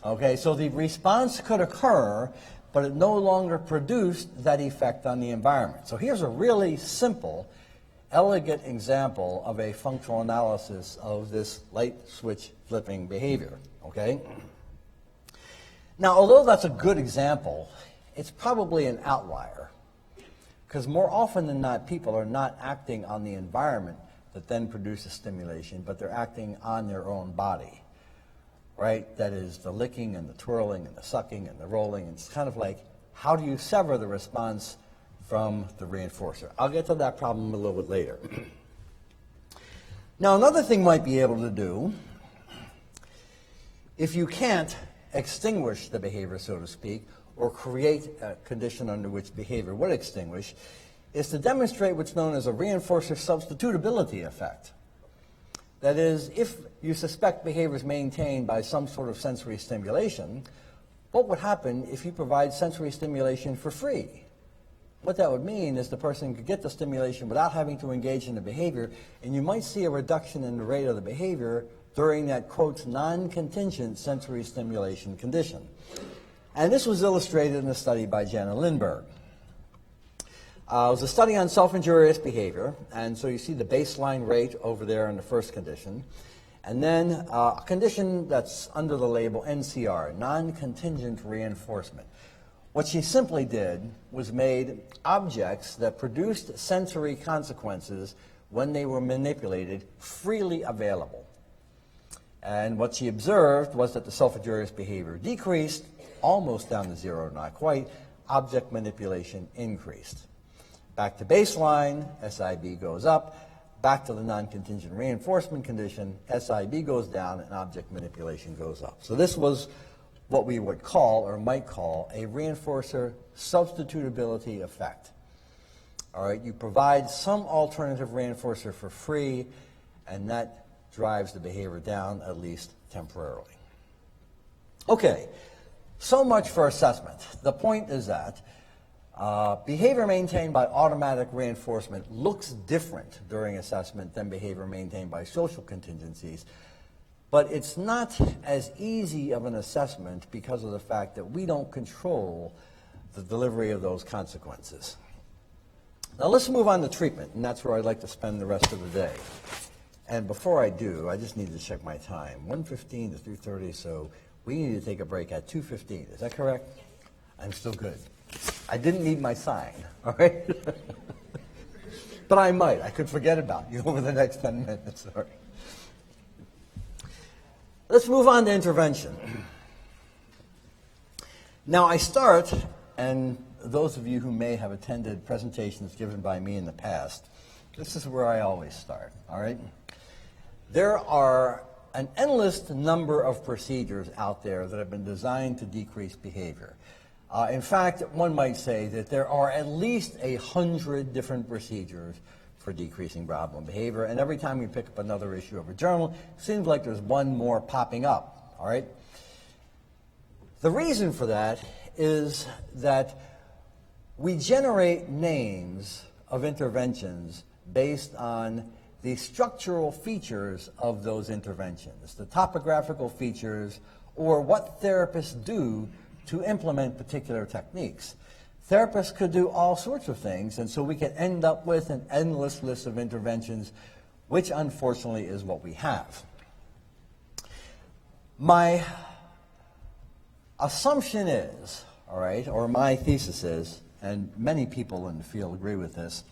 Okay, so the response could occur, but it no longer produced that effect on the environment. So here's a really simple, elegant example of a functional analysis of this light switch flipping behavior. Okay? Now, although that's a good example, it's probably an outlier, because more often than not, people are not acting on the environment that then produces stimulation, but they're acting on their own body, right? That is the licking and the twirling and the sucking and the rolling. It's kind of like, how do you sever the response from the reinforcer? I'll get to that problem a little bit later. Now, another thing might be able to do, if you can't extinguish the behavior, so to speak, or create a condition under which behavior would extinguish, is to demonstrate what's known as a reinforcer substitutability effect. That is, if you suspect behavior is maintained by some sort of sensory stimulation, what would happen if you provide sensory stimulation for free? What that would mean is the person could get the stimulation without having to engage in the behavior, and you might see a reduction in the rate of the behavior during that, quote, non-contingent sensory stimulation condition. And this was illustrated in a study by Jana Lindberg. It was a study on self-injurious behavior, and so you see the baseline rate over there in the first condition, and then a condition that's under the label NCR, non-contingent reinforcement. What she simply did was made objects that produced sensory consequences when they were manipulated freely available. And what she observed was that the self-injurious behavior decreased almost down to zero, not quite, object manipulation increased. Back to baseline, SIB goes up. Back to the non-contingent reinforcement condition, SIB goes down and object manipulation goes up. So this was what we would call, or might call, a reinforcer substitutability effect. All right, you provide some alternative reinforcer for free, and that drives the behavior down, at least temporarily. Okay, so much for assessment. The point is that behavior maintained by automatic reinforcement looks different during assessment than behavior maintained by social contingencies, but it's not as easy of an assessment because of the fact that we don't control the delivery of those consequences. Now let's move on to treatment, and that's where I'd like to spend the rest of the day. And before I do, I just need to check my time. 1:15 to 3:30, so we need to take a break at 2:15. Is that correct? I'm still good. I didn't need my sign, all right? But I might. I could forget about you over the next 10 minutes. All right. Let's move on to intervention. Now I start, and those of you who may have attended presentations given by me in the past, this is where I always start, all right? There are an endless number of procedures out there that have been designed to decrease behavior. In fact, one might say that there are at least 100 different procedures for decreasing problem behavior, and every time we pick up another issue of a journal, it seems like there's one more popping up, all right? The reason for that is that we generate names of interventions based on the structural features of those interventions, the topographical features, or what therapists do to implement particular techniques. Therapists could do all sorts of things, and so we could end up with an endless list of interventions, which unfortunately is what we have. My assumption is, all right, or my thesis is, and many people in the field agree with this,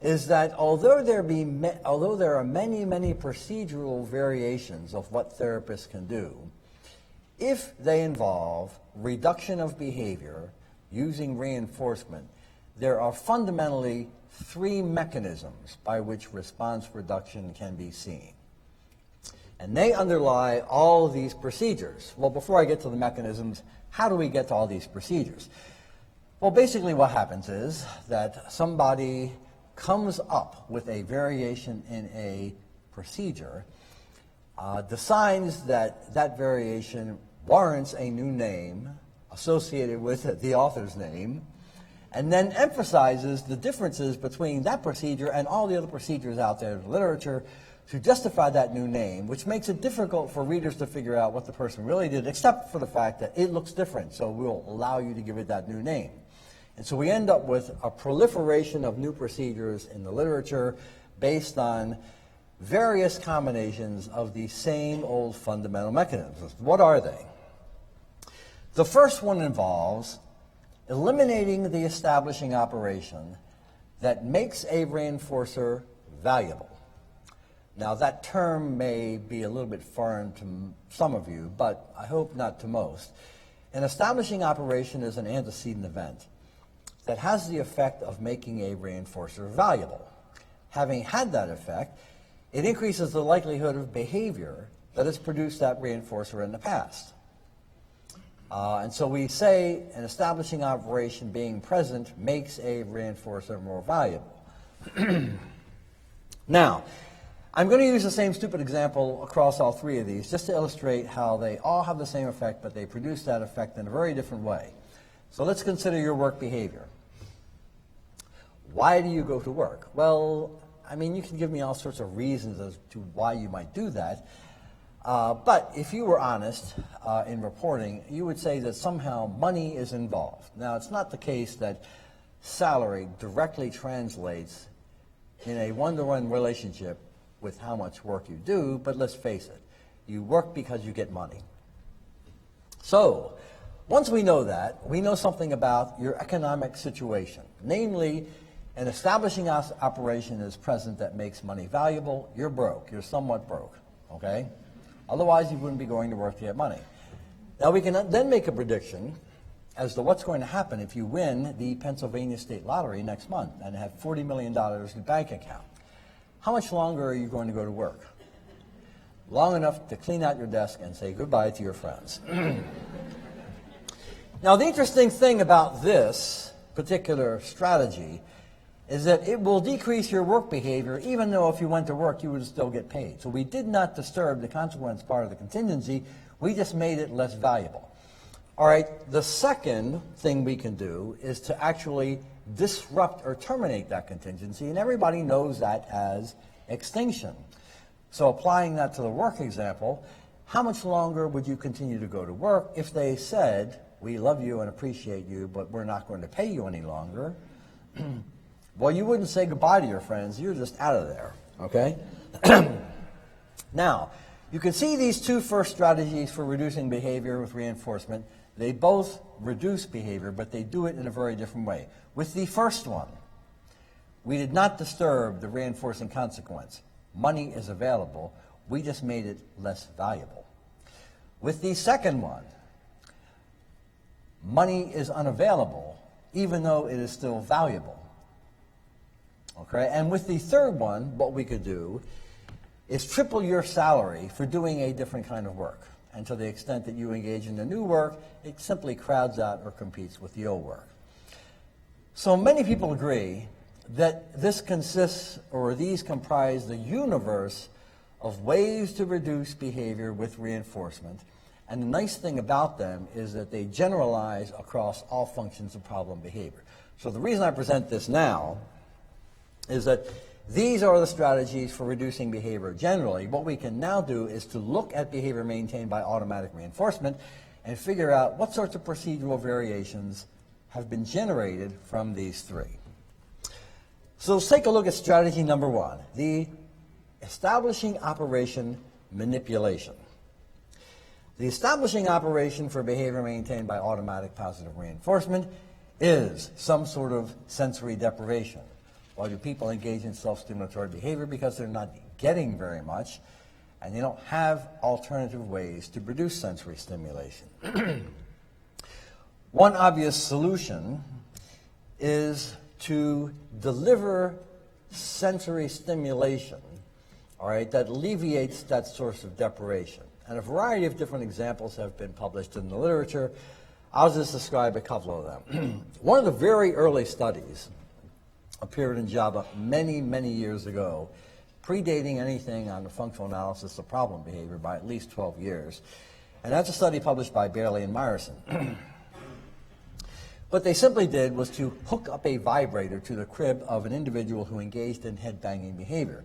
is that although there are many, many procedural variations of what therapists can do, if they involve reduction of behavior using reinforcement, there are fundamentally 3 mechanisms by which response reduction can be seen. And they underlie all of these procedures. Well, before I get to the mechanisms, how do we get to all these procedures? Well, basically what happens is that somebody comes up with a variation in a procedure, decides that that variation warrants a new name associated with the author's name, and then emphasizes the differences between that procedure and all the other procedures out there in the literature to justify that new name, which makes it difficult for readers to figure out what the person really did, except for the fact that it looks different, so we'll allow you to give it that new name. And so we end up with a proliferation of new procedures in the literature based on various combinations of the same old fundamental mechanisms. What are they? The first one involves eliminating the establishing operation that makes a reinforcer valuable. Now that term may be a little bit foreign to some of you, but I hope not to most. An establishing operation is an antecedent event that has the effect of making a reinforcer valuable. Having had that effect, it increases the likelihood of behavior that has produced that reinforcer in the past. And so we say an establishing operation being present makes a reinforcer more valuable. Now, I'm going to use the same stupid example across all 3 of these just to illustrate how they all have the same effect, but they produce that effect in a very different way. So let's consider your work behavior. Why do you go to work? Well, I mean, you can give me all sorts of reasons as to why you might do that. But if you were honest in reporting, you would say that somehow money is involved. Now, it's not the case that salary directly translates in a one-to-one relationship with how much work you do, but let's face it, you work because you get money. So, once we know that, we know something about your economic situation. Namely, an establishing operation is present that makes money valuable. You're broke. You're somewhat broke, okay? Otherwise, you wouldn't be going to work to get money. Now we can then make a prediction as to what's going to happen if you win the Pennsylvania State Lottery next month and have $40 million in your bank account. How much longer are you going to go to work? Long enough to clean out your desk and say goodbye to your friends. Now, the interesting thing about this particular strategy is that it will decrease your work behavior, even though if you went to work, you would still get paid. So we did not disturb the consequence part of the contingency. We just made it less valuable. All right, the second thing we can do is to actually disrupt or terminate that contingency, and everybody knows that as extinction. So applying that to the work example, how much longer would you continue to go to work if they said, we love you and appreciate you, but we're not going to pay you any longer? Well, you wouldn't say goodbye to your friends. You're just out of there, okay? Now, you can see these two first strategies for reducing behavior with reinforcement. They both reduce behavior, but they do it in a very different way. With the first one, we did not disturb the reinforcing consequence. Money is available. We just made it less valuable. With the second one, money is unavailable, even though it is still valuable. Okay? And with the third one, what we could do is triple your salary for doing a different kind of work. And to the extent that you engage in the new work, it simply crowds out or competes with the old work. So many people agree that this consists, or these comprise, the universe of ways to reduce behavior with reinforcement. And the nice thing about them is that they generalize across all functions of problem behavior. So the reason I present this now is that these are the strategies for reducing behavior generally. What we can now do is to look at behavior maintained by automatic reinforcement and figure out what sorts of procedural variations have been generated from these three. So let's take a look at strategy number one, the establishing operation manipulation. The establishing operation for behavior maintained by automatic positive reinforcement is some sort of sensory deprivation. Why do people engage in self-stimulatory behavior? Because they're not getting very much, and they don't have alternative ways to produce sensory stimulation. One obvious solution is to deliver sensory stimulation, all right, that alleviates that source of deprivation. And a variety of different examples have been published in the literature. I'll just describe a couple of them. One of the very early studies appeared in JAMA many, many years ago, predating anything on the functional analysis of problem behavior by at least 12 years. And that's a study published by Bailey and Myerson. What they simply did was to hook up a vibrator to the crib of an individual who engaged in head-banging behavior,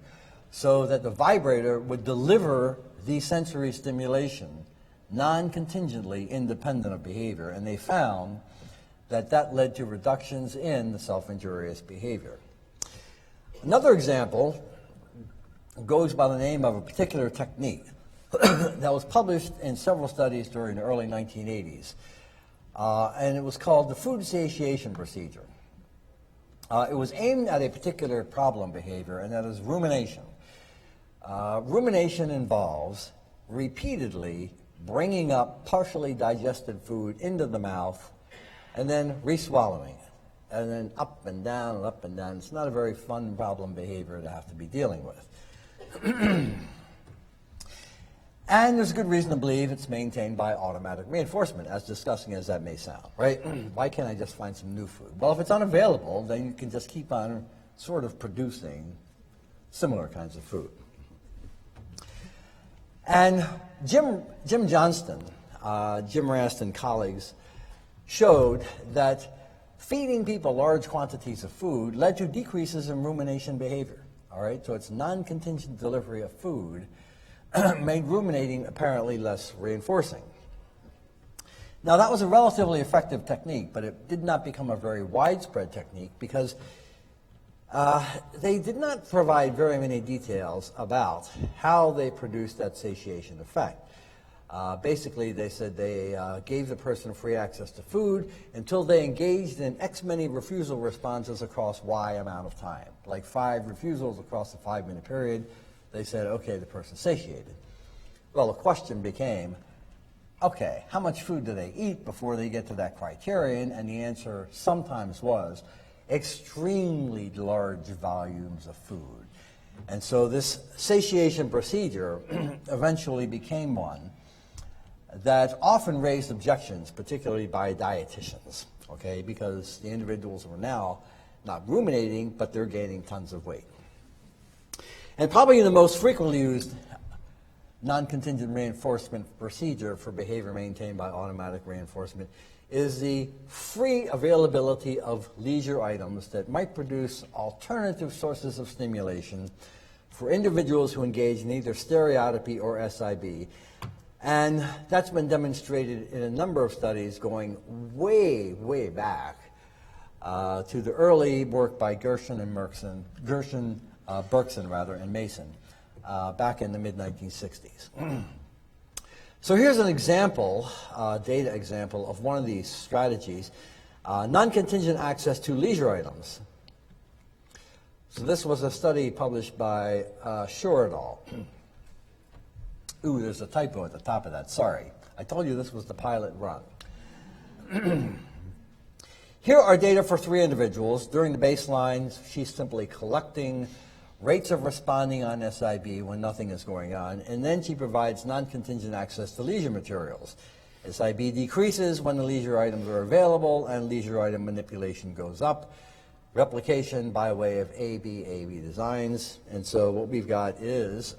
so that the vibrator would deliver the sensory stimulation non-contingently independent of behavior. And they found that that led to reductions in the self-injurious behavior. Another example goes by the name of a particular technique that was published in several studies during the early 1980s. And it was called the food satiation procedure. It was aimed at a particular problem behavior, and that is rumination. Rumination involves repeatedly bringing up partially digested food into the mouth and then re-swallowing it, and then up and down and up and down. It's not a very fun problem behavior to have to be dealing with. And there's good reason to believe it's maintained by automatic reinforcement, as disgusting as that may sound, right? Why can't I just find some new food? Well, if it's unavailable, then you can just keep on sort of producing similar kinds of food. And Jim Johnston, Jim Rast and colleagues showed that feeding people large quantities of food led to decreases in rumination behavior, all right? So it's non-contingent delivery of food made ruminating apparently less reinforcing. Now, that was a relatively effective technique, but it did not become a very widespread technique because they did not provide very many details about how they produced that satiation effect. Basically, they said they gave the person free access to food until they engaged in X many refusal responses across Y amount of time, like 5 refusals across a 5-minute period. They said, okay, the person's satiated. Well, the question became, okay, how much food do they eat before they get to that criterion? And the answer sometimes was extremely large volumes of food. And so this satiation procedure eventually became one that often raised objections, particularly by dietitians, okay, because the individuals were now not ruminating, but they're gaining tons of weight. And probably the most frequently used non-contingent reinforcement procedure for behavior maintained by automatic reinforcement is the free availability of leisure items that might produce alternative sources of stimulation for individuals who engage in either stereotypy or SIB. And that's been demonstrated in a number of studies going way, way back to the early work by Berkson and Mason back in the mid-1960s. So here's an example, data example of one of these strategies, non-contingent access to leisure items. So this was a study published by Shore et al. Ooh, there's a typo at the top of that, sorry. I told you this was the pilot run. Here are data for 3 individuals. During the baseline, she's simply collecting rates of responding on SIB when nothing is going on, and then she provides non-contingent access to leisure materials. SIB decreases when the leisure items are available, and leisure item manipulation goes up. Replication by way of AB designs, and so what we've got is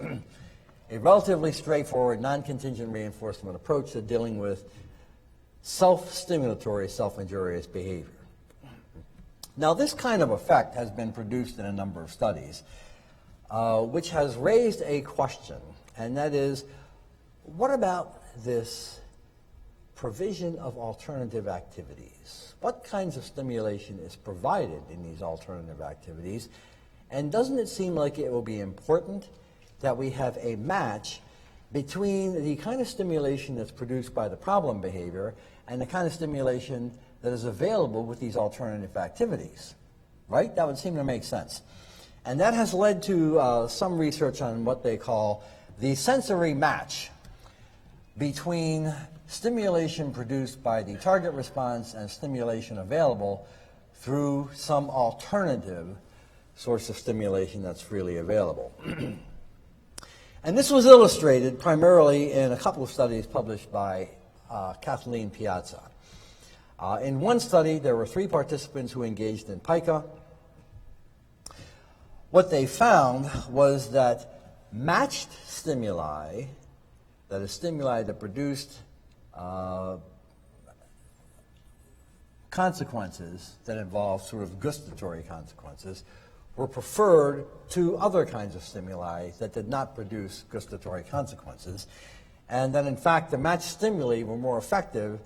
a relatively straightforward non-contingent reinforcement approach to dealing with self-stimulatory, self-injurious behavior. Now, this kind of effect has been produced in a number of studies, which has raised a question, and that is, what about this provision of alternative activities? What kinds of stimulation is provided in these alternative activities? And doesn't it seem like it will be important that we have a match between the kind of stimulation that's produced by the problem behavior and the kind of stimulation that is available with these alternative activities, right? That would seem to make sense. And that has led to some research on what they call the sensory match between stimulation produced by the target response and stimulation available through some alternative source of stimulation that's freely available. And this was illustrated primarily in a couple of studies published by Kathleen Piazza. In one study, there were 3 participants who engaged in pica. What they found was that matched stimuli, that is stimuli that produced consequences that involve sort of gustatory consequences, were preferred to other kinds of stimuli that did not produce gustatory consequences, and that in fact the matched stimuli were more effective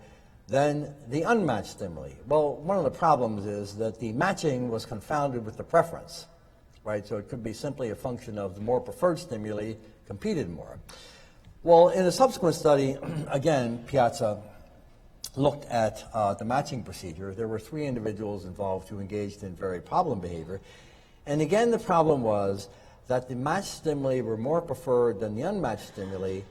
than the unmatched stimuli. Well, one of the problems is that the matching was confounded with the preference, right? So it could be simply a function of the more preferred stimuli competed more. Well, in a subsequent study, again, Piazza looked at the matching procedure. There were 3 individuals involved who engaged in very problem behavior. And again, the problem was that the matched stimuli were more preferred than the unmatched stimuli,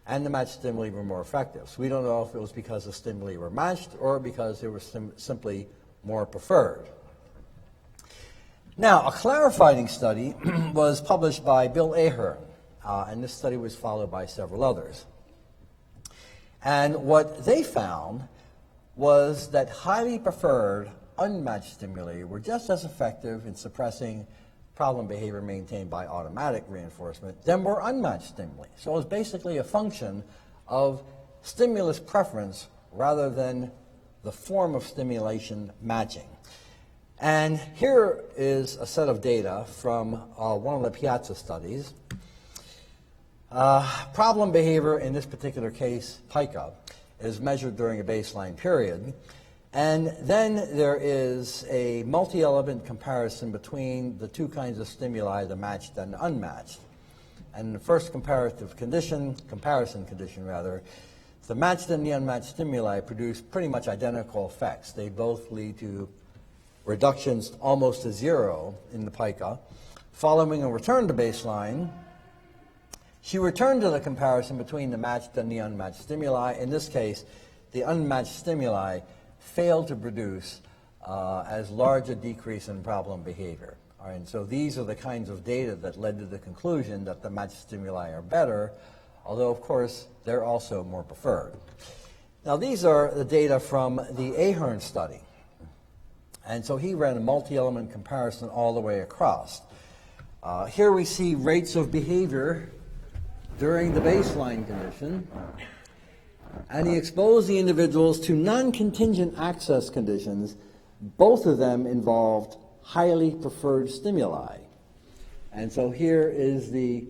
and the matched stimuli were more effective. So we don't know if it was because the stimuli were matched or because they were simply more preferred. Now, a clarifying study was published by Bill Ahern, and this study was followed by several others. And what they found was that highly preferred unmatched stimuli were just as effective in suppressing problem behavior maintained by automatic reinforcement than were unmatched stimuli. So it was basically a function of stimulus preference rather than the form of stimulation matching. And here is a set of data from one of the Piazza studies. Problem behavior, in this particular case, pica, is measured during a baseline period. And then there is a multi-element comparison between the 2 kinds of stimuli, the matched and unmatched. And the first comparison condition, the matched and the unmatched stimuli produce pretty much identical effects. They both lead to reductions almost to 0 in the pica. Following a return to baseline, She returned to the comparison between the matched and the unmatched stimuli. In this case, the unmatched stimuli failed to produce as large a decrease in problem behavior. All right, and so these are the kinds of data that led to the conclusion that the matched stimuli are better, although, of course, they're also more preferred. Now, these are the data from the Ahern study. And so he ran a multi-element comparison all the way across. Here we see rates of behavior during the baseline condition, and he exposed the individuals to non-contingent access conditions. Both of them involved highly preferred stimuli. And so here is the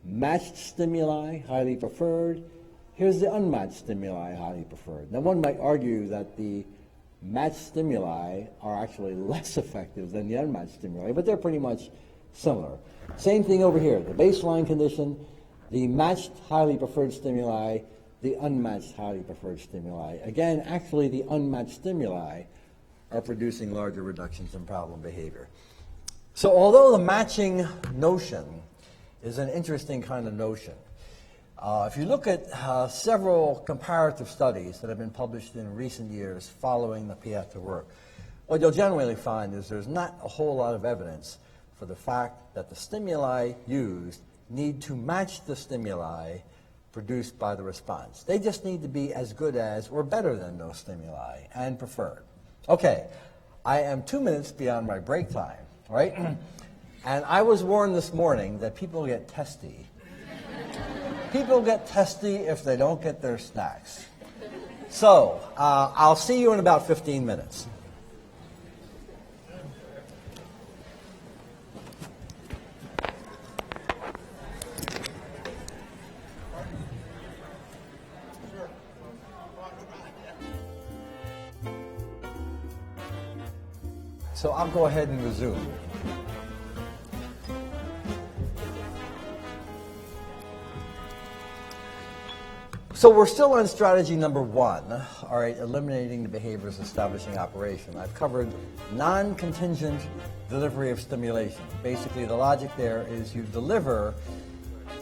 matched stimuli, highly preferred. Here's the unmatched stimuli, highly preferred. Now, one might argue that the matched stimuli are actually less effective than the unmatched stimuli, but they're pretty much similar. Same thing over here, the baseline condition, the matched highly preferred stimuli, the unmatched highly preferred stimuli. Again, actually the unmatched stimuli are producing larger reductions in problem behavior. So although the matching notion is an interesting kind of notion, if you look at several comparative studies that have been published in recent years following the Piazza work, what you'll generally find is there's not a whole lot of evidence for the fact that the stimuli used need to match the stimuli produced by the response. They just need to be as good as or better than those stimuli and preferred. Okay, I am 2 minutes beyond my break time, right? And I was warned this morning that people get testy. People get testy if they don't get their snacks. So, I'll see you in about 15 minutes. So I'll go ahead and resume. So we're still on strategy number 1, all right, eliminating the behaviors establishing operation. I've covered non-contingent delivery of stimulation. Basically, the logic there is you deliver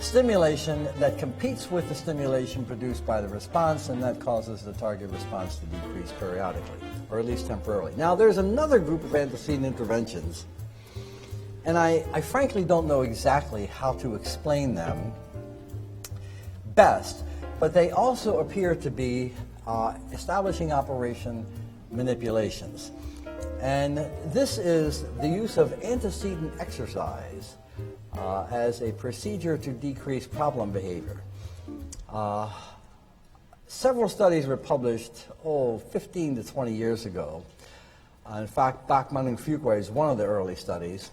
stimulation that competes with the stimulation produced by the response, and that causes the target response to decrease periodically, or at least temporarily. Now, there's another group of antecedent interventions, and I frankly don't know exactly how to explain them best, but they also appear to be establishing operation manipulations. And this is the use of antecedent exercise as a procedure to decrease problem behavior. Several studies were published, 15 to 20 years ago. In fact, Bachmann and Fuqua is one of the early studies.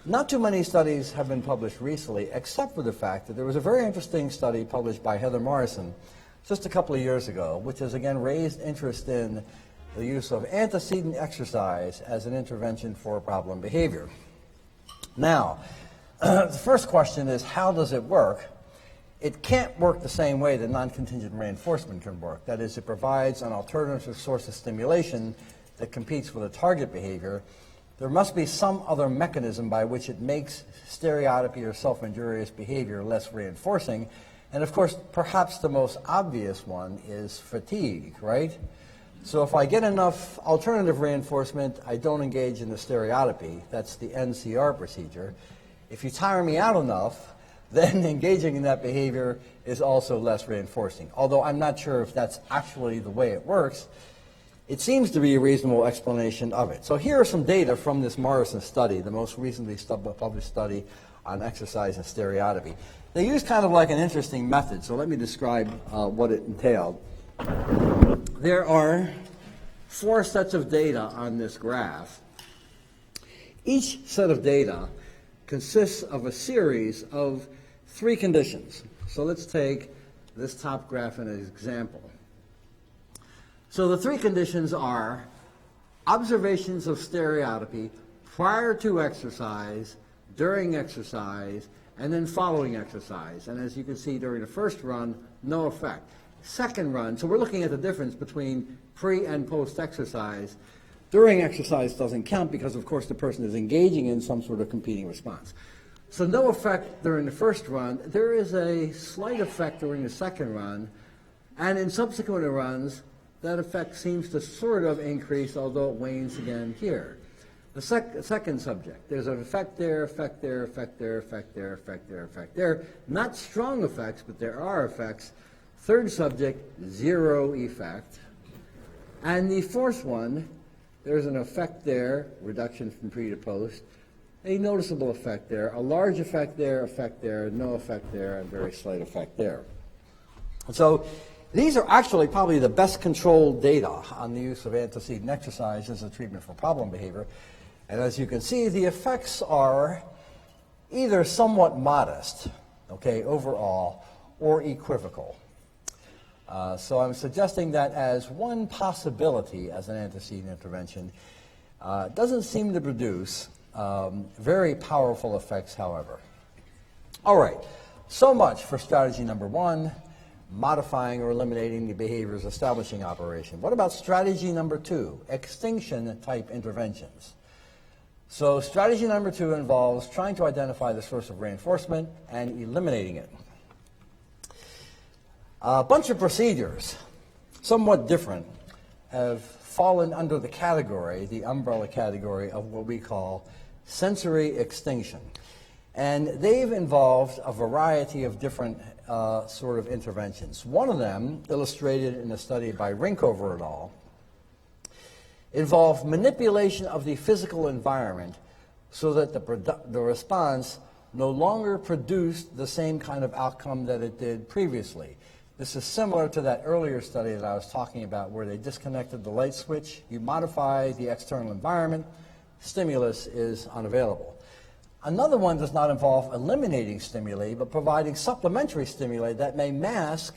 Not too many studies have been published recently, except for the fact that there was a very interesting study published by Heather Morrison just a couple of years ago, which has again raised interest in the use of antecedent exercise as an intervention for problem behavior. Now, the first question is, how does it work? It can't work the same way that non-contingent reinforcement can work. That is, it provides an alternative source of stimulation that competes with a target behavior. There must be some other mechanism by which it makes stereotypy or self-injurious behavior less reinforcing. And of course, perhaps the most obvious one is fatigue, right? So if I get enough alternative reinforcement, I don't engage in the stereotypy. That's the NCR procedure. If you tire me out enough, then engaging in that behavior is also less reinforcing. Although I'm not sure if that's actually the way it works, it seems to be a reasonable explanation of it. So here are some data from this Morrison study, the most recently published study on exercise and stereotypy. They use kind of like an interesting method, so let me describe what it entailed. There are 4 sets of data on this graph. Each set of data consists of a series of 3 conditions. So let's take this top graph as an example. So the 3 conditions are observations of stereotypy prior to exercise, during exercise, and then following exercise. And as you can see, during the first run, no effect. Second run, so we're looking at the difference between pre and post exercise. During exercise doesn't count because, of course, the person is engaging in some sort of competing response. So no effect during the first run. There is a slight effect during the second run, and in subsequent runs, that effect seems to sort of increase, although it wanes again here. The second subject, there's an effect there, effect there, effect there, effect there, effect there, effect there. Not strong effects, but there are effects. Third subject, zero effect. And the fourth one, there's an effect there, reduction from pre to post. A noticeable effect there, a large effect there, no effect there, and very slight effect there. So these are actually probably the best controlled data on the use of antecedent exercise as a treatment for problem behavior. And as you can see, the effects are either somewhat modest, okay, overall, or equivocal. So I'm suggesting that as one possibility as an antecedent intervention. Doesn't seem to produce very powerful effects, however. All right, so much for strategy number one, modifying or eliminating the behaviors establishing operation. What about strategy number two, extinction type interventions? So strategy number two involves trying to identify the source of reinforcement and eliminating it. A bunch of procedures, somewhat different, have fallen under the category, the umbrella category of what we call sensory extinction. And they've involved a variety of different sort of interventions. One of them, illustrated in a study by Rinkover et al., involved manipulation of the physical environment so that the response no longer produced the same kind of outcome that it did previously. This is similar to that earlier study that I was talking about where they disconnected the light switch. You modify the external environment, stimulus is unavailable. Another one does not involve eliminating stimuli, but providing supplementary stimuli that may mask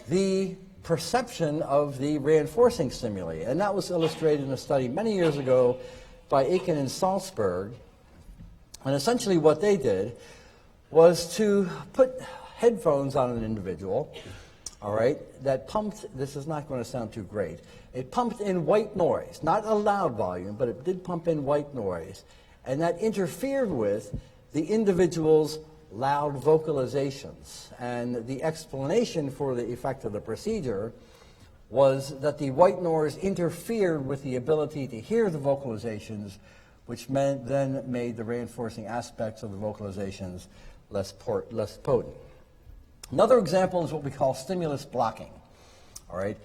the perception of the reinforcing stimuli. And that was illustrated in a study many years ago by Aiken and Salzberg. And essentially what they did was to put headphones on an individual, all right, that pumped, this is not going to sound too great, it pumped in white noise, not a loud volume, but it did pump in white noise, and that interfered with the individual's loud vocalizations. And the explanation for the effect of the procedure was that the white noise interfered with the ability to hear the vocalizations, which then made the reinforcing aspects of the vocalizations less potent. Another example is what we call stimulus blocking, all right?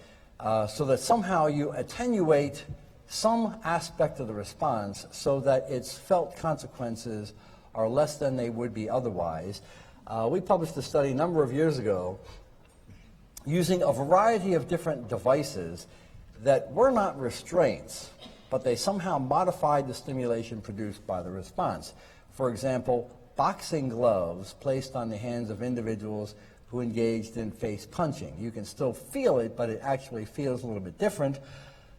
So that somehow you attenuate some aspect of the response so that its felt consequences are less than they would be otherwise. We published a study a number of years ago using a variety of different devices that were not restraints, but they somehow modified the stimulation produced by the response. For example, boxing gloves placed on the hands of individuals who engaged in face punching. You can still feel it, but it actually feels a little bit different.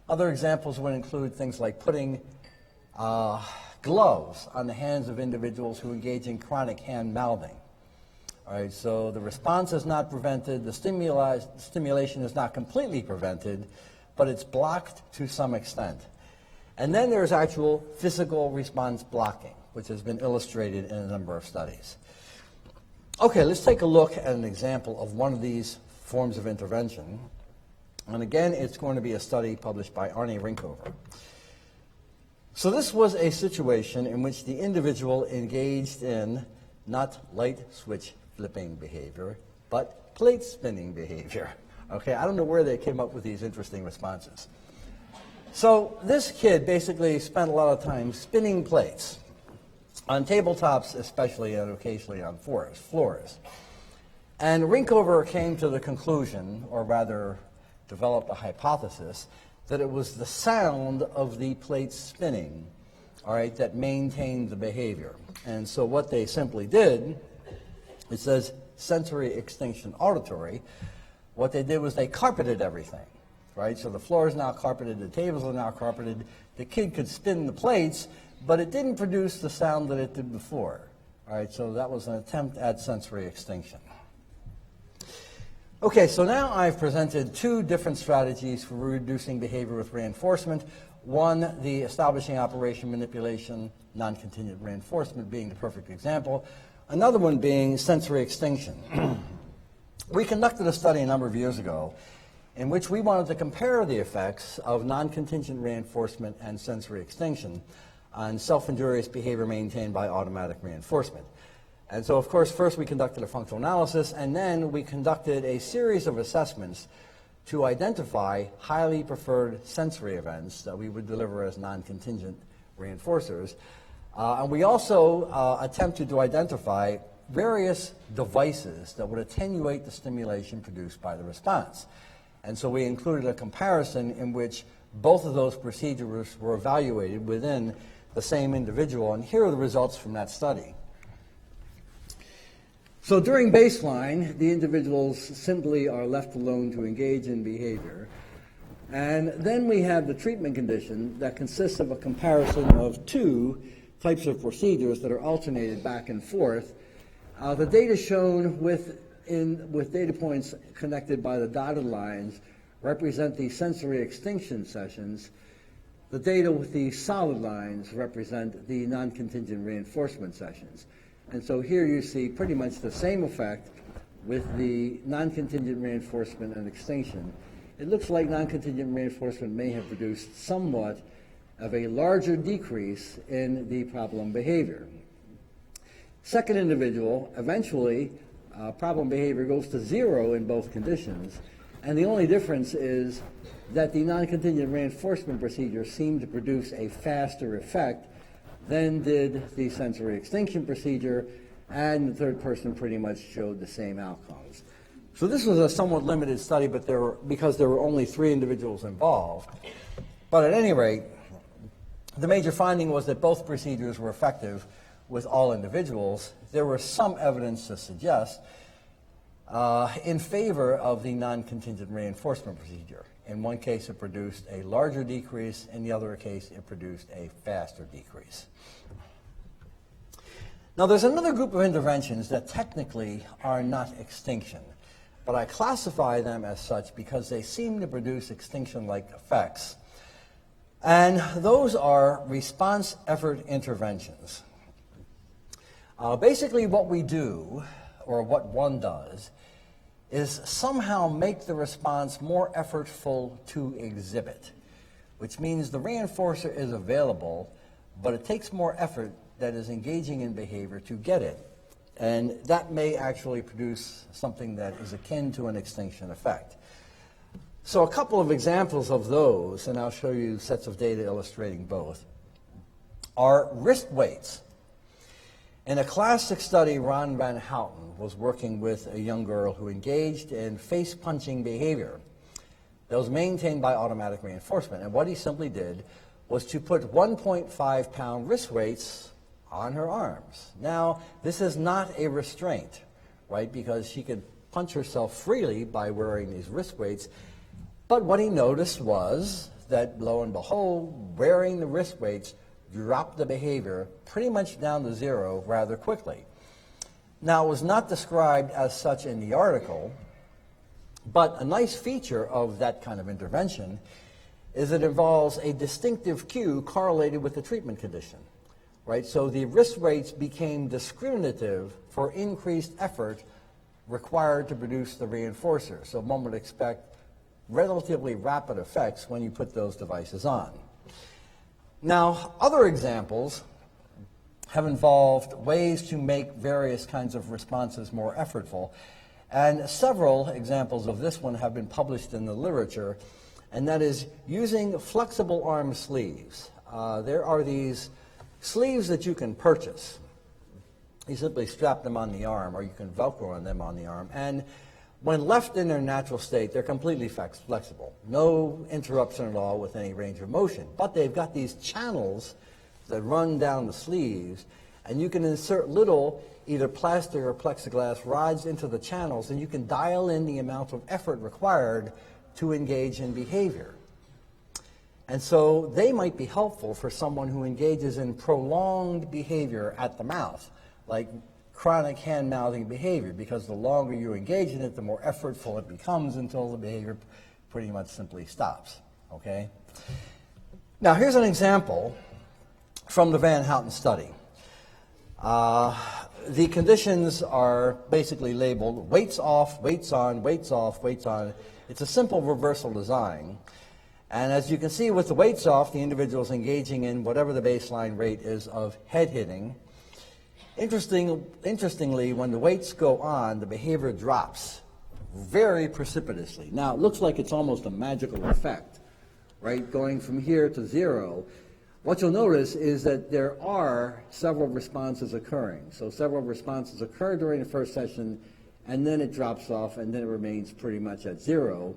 Other examples would include things like putting gloves on the hands of individuals who engage in chronic hand mouthing. All right, so the response is not prevented, the stimulation is not completely prevented, but it's blocked to some extent. And then there's actual physical response blocking, which has been illustrated in a number of studies. Okay, let's take a look at an example of one of these forms of intervention. And again, it's going to be a study published by Arne Rinkover. So this was a situation in which the individual engaged in not light switch flipping behavior, but plate spinning behavior. Okay, I don't know where they came up with these interesting responses. So this kid basically spent a lot of time spinning plates on tabletops, especially, and occasionally on floors. And Rinkover came to the conclusion, or rather developed a hypothesis, that it was the sound of the plate spinning, all right, that maintained the behavior. And so what they simply did, it says sensory extinction auditory, what they did was they carpeted everything, right? So the floor is now carpeted, the tables are now carpeted, the kid could spin the plates, but it didn't produce the sound that it did before. All right, so that was an attempt at sensory extinction. Okay, so now I've presented two different strategies for reducing behavior with reinforcement. One, the establishing operation manipulation, non-contingent reinforcement being the perfect example. Another one being sensory extinction. We conducted a study a number of years ago in which we wanted to compare the effects of non-contingent reinforcement and sensory extinction on self-injurious behavior maintained by automatic reinforcement. And so, of course, first we conducted a functional analysis, and then we conducted a series of assessments to identify highly preferred sensory events that we would deliver as non-contingent reinforcers. And we also attempted to identify various devices that would attenuate the stimulation produced by the response. And so we included a comparison in which both of those procedures were evaluated within the same individual, and here are the results from that study. So during baseline, the individuals simply are left alone to engage in behavior. And then we have the treatment condition that consists of a comparison of two types of procedures that are alternated back and forth. The data shown with data points connected by the dotted lines represent the sensory extinction sessions. The data with the solid lines represent the non-contingent reinforcement sessions. And so here you see pretty much the same effect with the non-contingent reinforcement and extinction. It looks like non-contingent reinforcement may have produced somewhat of a larger decrease in the problem behavior. Second individual, eventually, problem behavior goes to 0 in both conditions, and the only difference is that the non-contingent reinforcement procedure seemed to produce a faster effect than did the sensory extinction procedure, and the third person pretty much showed the same outcomes. So this was a somewhat limited study, but because there were only 3 individuals involved. But at any rate, the major finding was that both procedures were effective with all individuals. There was some evidence to suggest in favor of the non-contingent reinforcement procedure. In one case, it produced a larger decrease. In the other case, it produced a faster decrease. Now, there's another group of interventions that technically are not extinction, but I classify them as such because they seem to produce extinction-like effects. And those are response effort interventions. Basically, what we do, or what one does, is somehow make the response more effortful to exhibit, which means the reinforcer is available, but it takes more effort that is engaging in behavior to get it. And that may actually produce something that is akin to an extinction effect. So a couple of examples of those, and I'll show you sets of data illustrating both, are wrist weights. In a classic study, Ron Van Houten was working with a young girl who engaged in face-punching behavior that was maintained by automatic reinforcement. And what he simply did was to put 1.5-pound wrist weights on her arms. Now, this is not a restraint, right, because she could punch herself freely by wearing these wrist weights. But what he noticed was that, lo and behold, wearing the wrist weights dropped the behavior pretty much down to 0 rather quickly. Now, it was not described as such in the article, but a nice feature of that kind of intervention is it involves a distinctive cue correlated with the treatment condition, right? So the wrist weights became discriminative for increased effort required to produce the reinforcer. So one would expect relatively rapid effects when you put those devices on. Now, other examples have involved ways to make various kinds of responses more effortful, and several examples of this one have been published in the literature, and that is using flexible arm sleeves. There are these sleeves that you can purchase. You simply strap them on the arm, or you can Velcro on them on the arm, and when left in their natural state, they're completely flexible. No interruption at all with any range of motion. But they've got these channels that run down the sleeves, and you can insert little either plastic or plexiglass rods into the channels, and you can dial in the amount of effort required to engage in behavior. And so they might be helpful for someone who engages in prolonged behavior at the mouth, like chronic hand-mouthing behavior, because the longer you engage in it, the more effortful it becomes until the behavior pretty much simply stops, okay? Now, here's an example from the Van Houten study. The conditions are basically labeled weights off, weights on, weights off, weights on. It's a simple reversal design. And as you can see with the weights off, the individual is engaging in whatever the baseline rate is of head hitting. Interestingly, when the weights go on, the behavior drops very precipitously. Now, it looks like it's almost a magical effect, right, going from here to zero. What you'll notice is that there are several responses occurring. So several responses occur during the first session, and then it drops off, and then it remains pretty much at zero.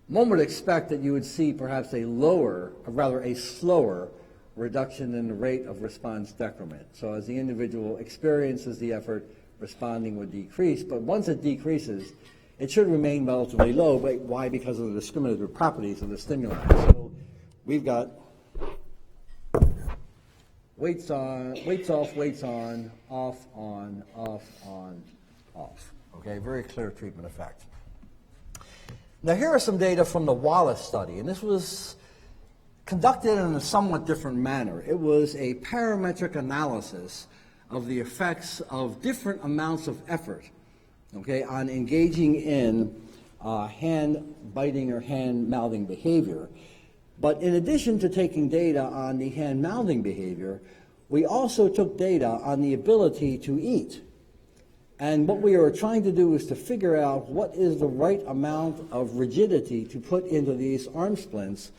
One would expect that you would see perhaps a slower reduction in the rate of response decrement. So as the individual experiences the effort, responding would decrease. But once it decreases, it should remain relatively low. Why? Because of the discriminative properties of the stimuli. So we've got weights on, weights off, weights on, off, on, off, on, off. Okay, very clear treatment effect. Now here are some data from the Wallace study, and this was conducted in a somewhat different manner. It was a parametric analysis of the effects of different amounts of effort, okay, on engaging in hand biting or hand mouthing behavior. But in addition to taking data on the hand mouthing behavior, we also took data on the ability to eat. And what we were trying to do is to figure out what is the right amount of rigidity to put into these arm splints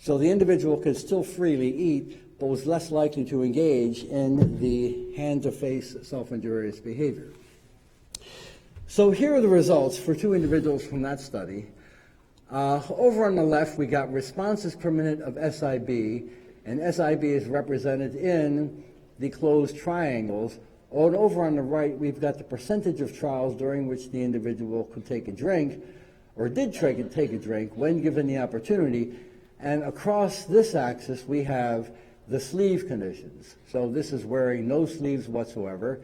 so the individual could still freely eat, but was less likely to engage in the hand-to-face self-injurious behavior. So here are the results for two individuals from that study. Over on the left, we got responses per minute of SIB, and SIB is represented in the closed triangles. And over on the right, we've got the percentage of trials during which the individual could take a drink, or did take a drink when given the opportunity. And across this axis, we have the sleeve conditions. So this is wearing no sleeves whatsoever.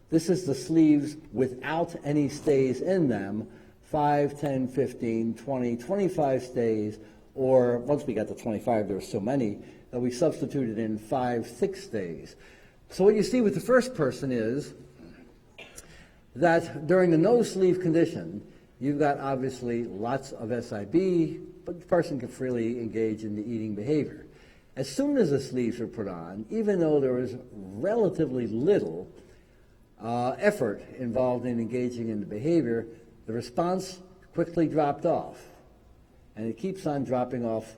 This is the sleeves without any stays in them, 5, 10, 15, 20, 25 stays, or once we got to 25, there were so many that we substituted in 5, 6 stays. So what you see with the first person is that during the no sleeve condition, you've got obviously lots of SIB, but the person can freely engage in the eating behavior. As soon as the sleeves are put on, even though there is relatively little effort involved in engaging in the behavior, the response quickly dropped off. And it keeps on dropping off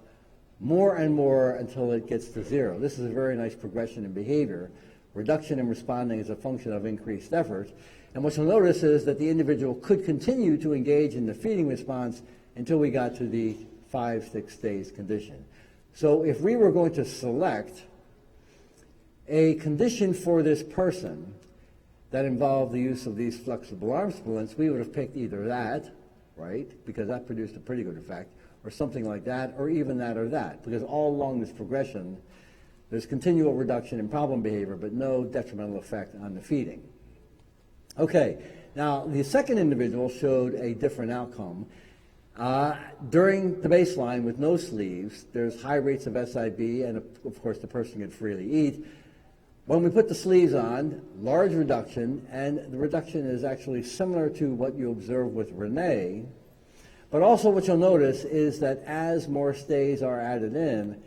more and more until it gets to zero. This is a very nice progression in behavior. Reduction in responding is a function of increased effort. And what you'll notice is that the individual could continue to engage in the feeding response until we got to the 5, 6 days condition. So if we were going to select a condition for this person that involved the use of these flexible arm splints, we would have picked either that, right, because that produced a pretty good effect, or something like that, or even that or that, because all along this progression, there's continual reduction in problem behavior, but no detrimental effect on the feeding. Okay, now the second individual showed a different outcome. During the baseline with no sleeves, there's high rates of SIB, and of course the person can freely eat. When we put the sleeves on, large reduction, and the reduction is actually similar to what you observe with Renee. But also what you'll notice is that as more stays are added in,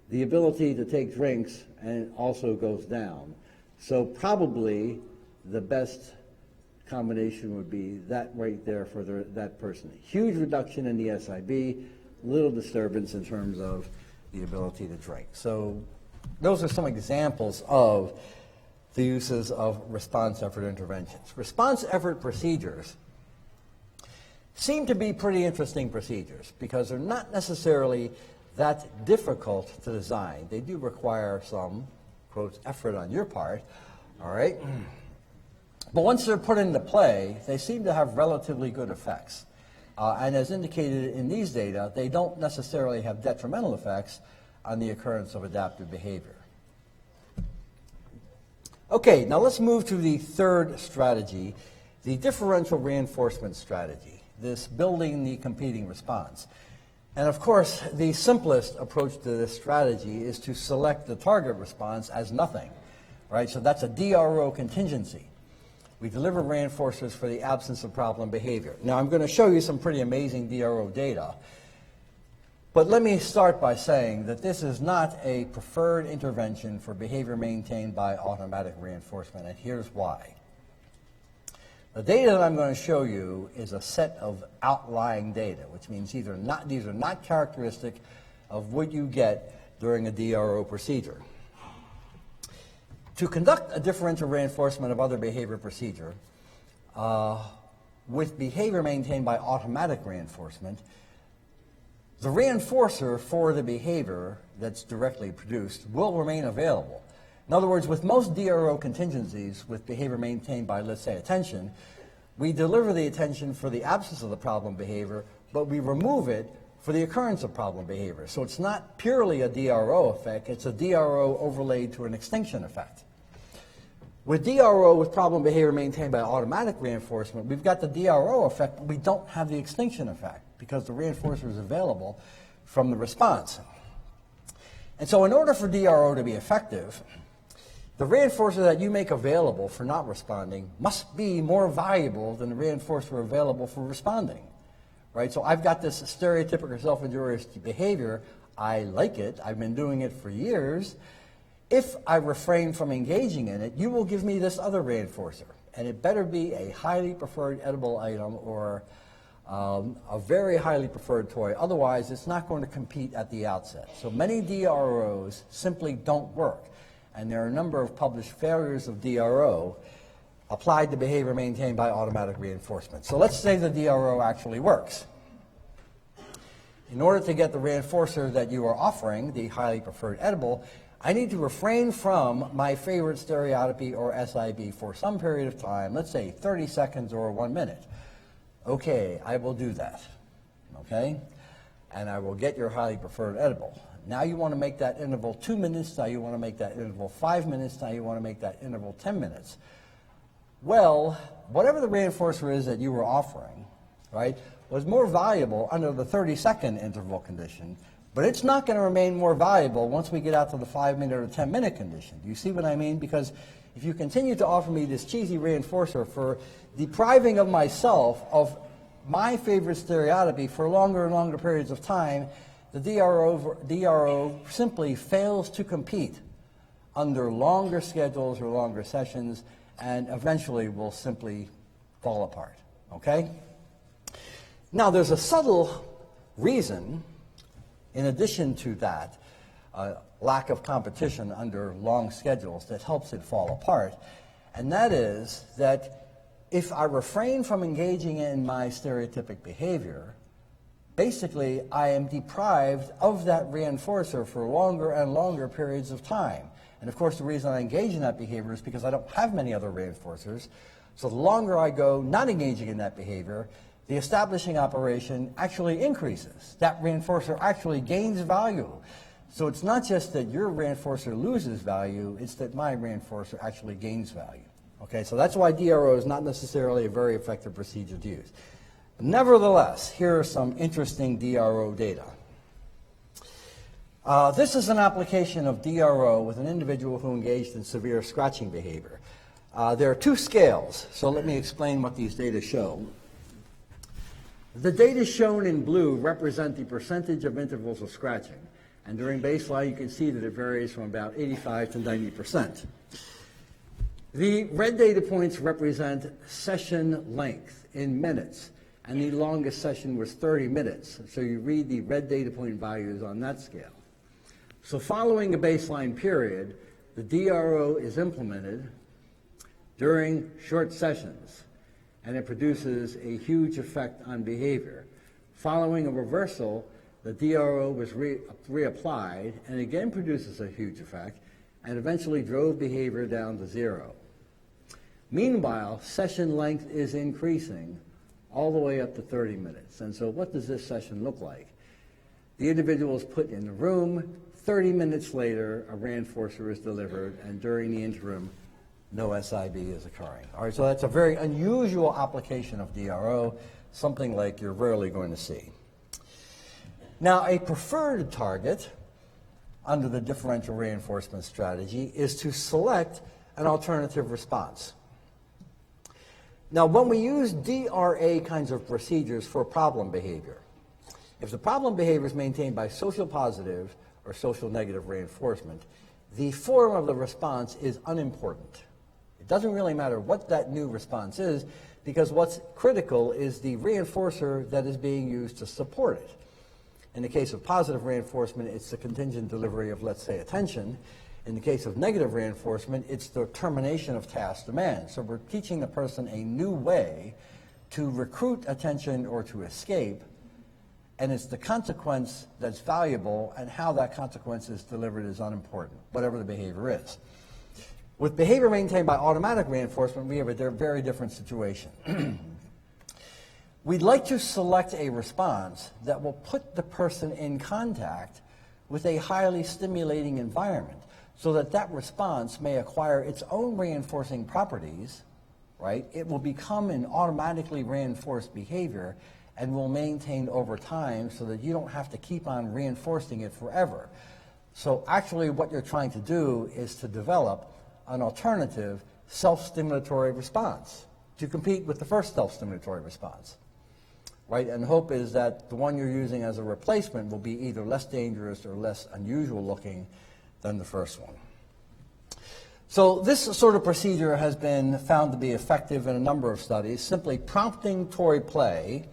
the ability to take drinks and also goes down. So probably the best combination would be that right there for that person. Huge reduction in the SIB, little disturbance in terms of the ability to drink. So those are some examples of the uses of response effort interventions. Response effort procedures seem to be pretty interesting procedures because they're not necessarily that difficult to design. They do require some, quote, effort on your part, all right? But once they're put into play, they seem to have relatively good effects. And as indicated in these data, they don't necessarily have detrimental effects on the occurrence of adaptive behavior. Okay, now let's move to the third strategy, the differential reinforcement strategy, this building the competing response. And of course, the simplest approach to this strategy is to select the target response as nothing, right? So that's a DRO contingency. We deliver reinforcers for the absence of problem behavior. Now, I'm going to show you some pretty amazing DRO data. But let me start by saying that this is not a preferred intervention for behavior maintained by automatic reinforcement, and here's why. The data that I'm going to show you is a set of outlying data, which means these are not characteristic of what you get during a DRO procedure. To conduct a differential reinforcement of other behavior procedure with behavior maintained by automatic reinforcement, the reinforcer for the behavior that's directly produced will remain available. In other words, with most DRO contingencies with behavior maintained by, let's say, attention, we deliver the attention for the absence of the problem behavior, but we remove it for the occurrence of problem behavior. So it's not purely a DRO effect, it's a DRO overlaid to an extinction effect. With DRO with problem behavior maintained by automatic reinforcement, we've got the DRO effect, but we don't have the extinction effect because the reinforcer is available from the response. And so in order for DRO to be effective, the reinforcer that you make available for not responding must be more valuable than the reinforcer available for responding, right? So I've got this stereotypical self-injurious behavior. I like it. I've been doing it for years. If I refrain from engaging in it, you will give me this other reinforcer, and it better be a highly preferred edible item or a very highly preferred toy. Otherwise, it's not going to compete at the outset. So many DROs simply don't work, and there are a number of published failures of DRO applied to behavior maintained by automatic reinforcement. So let's say the DRO actually works. In order to get the reinforcer that you are offering, the highly preferred edible, I need to refrain from my favorite stereotypy or SIB for some period of time, let's say 30 seconds or 1 minute. Okay, I will do that, okay? And I will get your highly preferred edible. Now you want to make that interval 2 minutes, now you want to make that interval 5 minutes, now you want to make that interval 10 minutes. Well, whatever the reinforcer is that you were offering, right, was more valuable under the 30-second interval condition, but it's not going to remain more valuable once we get out to the 5-minute or 10-minute condition. Do you see what I mean? Because if you continue to offer me this cheesy reinforcer for depriving of myself of my favorite stereotypy for longer and longer periods of time, the DRO simply fails to compete under longer schedules or longer sessions, and eventually will simply fall apart, okay? Now, there's a subtle reason, in addition to that, lack of competition under long schedules that helps it fall apart, and that is that if I refrain from engaging in my stereotypic behavior, basically I am deprived of that reinforcer for longer and longer periods of time. And of course, the reason I engage in that behavior is because I don't have many other reinforcers. So the longer I go not engaging in that behavior, the establishing operation actually increases. That reinforcer actually gains value. So it's not just that your reinforcer loses value, it's that my reinforcer actually gains value. Okay, so that's why DRO is not necessarily a very effective procedure to use. Nevertheless, here are some interesting DRO data. This is an application of DRO with an individual who engaged in severe scratching behavior. There are two scales, so let me explain what these data show. The data shown in blue represent the percentage of intervals of scratching. And during baseline, you can see that it varies from about 85 to 90%. The red data points represent session length in minutes, and the longest session was 30 minutes. So you read the red data point values on that scale. So following a baseline period, the DRO is implemented during short sessions, and it produces a huge effect on behavior. Following a reversal, the DRO was reapplied and again produces a huge effect and eventually drove behavior down to 0. Meanwhile, session length is increasing all the way up to 30 minutes. And so what does this session look like? The individual is put in the room. 30 minutes later, a reinforcer is delivered, and during the interim, no SIB is occurring. All right, so that's a very unusual application of DRO, something like you're rarely going to see. Now, a preferred target under the differential reinforcement strategy is to select an alternative response. Now, when we use DRA kinds of procedures for problem behavior, if the problem behavior is maintained by social positive or social negative reinforcement, the form of the response is unimportant. It doesn't really matter what that new response is, because what's critical is the reinforcer that is being used to support it. In the case of positive reinforcement, it's the contingent delivery of, let's say, attention. In the case of negative reinforcement, it's the termination of task demand. So we're teaching the person a new way to recruit attention or to escape, and it's the consequence that's valuable, and how that consequence is delivered is unimportant, whatever the behavior is. With behavior maintained by automatic reinforcement, we have a very different situation. We'd like to select a response that will put the person in contact with a highly stimulating environment, so that that response may acquire its own reinforcing properties, right? It will become an automatically reinforced behavior and will maintain over time, so that you don't have to keep on reinforcing it forever. So actually what you're trying to do is to develop an alternative self-stimulatory response to compete with the first self-stimulatory response, right? And the hope is that the one you're using as a replacement will be either less dangerous or less unusual looking than the first one. So this sort of procedure has been found to be effective in a number of studies, simply prompting toy play,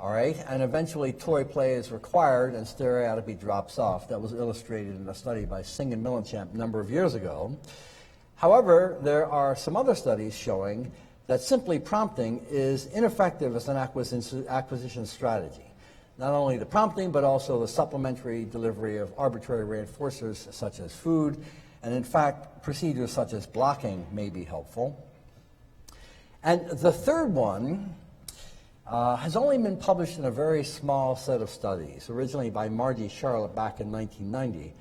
all right, and eventually toy play is required and stereotypy drops off. That was illustrated in a study by Singh and Milenchamp a number of years ago. However, there are some other studies showing that simply prompting is ineffective as an acquisition strategy. Not only the prompting, but also the supplementary delivery of arbitrary reinforcers such as food, and in fact, procedures such as blocking may be helpful. And the third one has only been published in a very small set of studies, originally by Margie Charlotte back in 1990.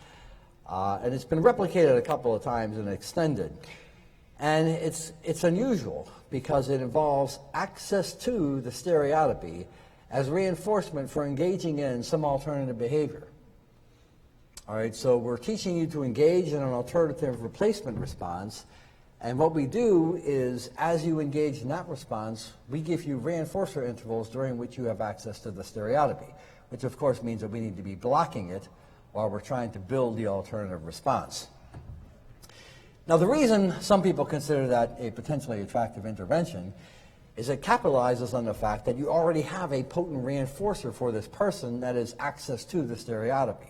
And it's been replicated a couple of times and extended. And it's unusual because it involves access to the stereotypy as reinforcement for engaging in some alternative behavior. All right, so we're teaching you to engage in an alternative replacement response, and what we do is, as you engage in that response, we give you reinforcer intervals during which you have access to the stereotypy, which of course means that we need to be blocking it while we're trying to build the alternative response. Now, the reason some people consider that a potentially attractive intervention is it capitalizes on the fact that you already have a potent reinforcer for this person that is access to the stereotypy.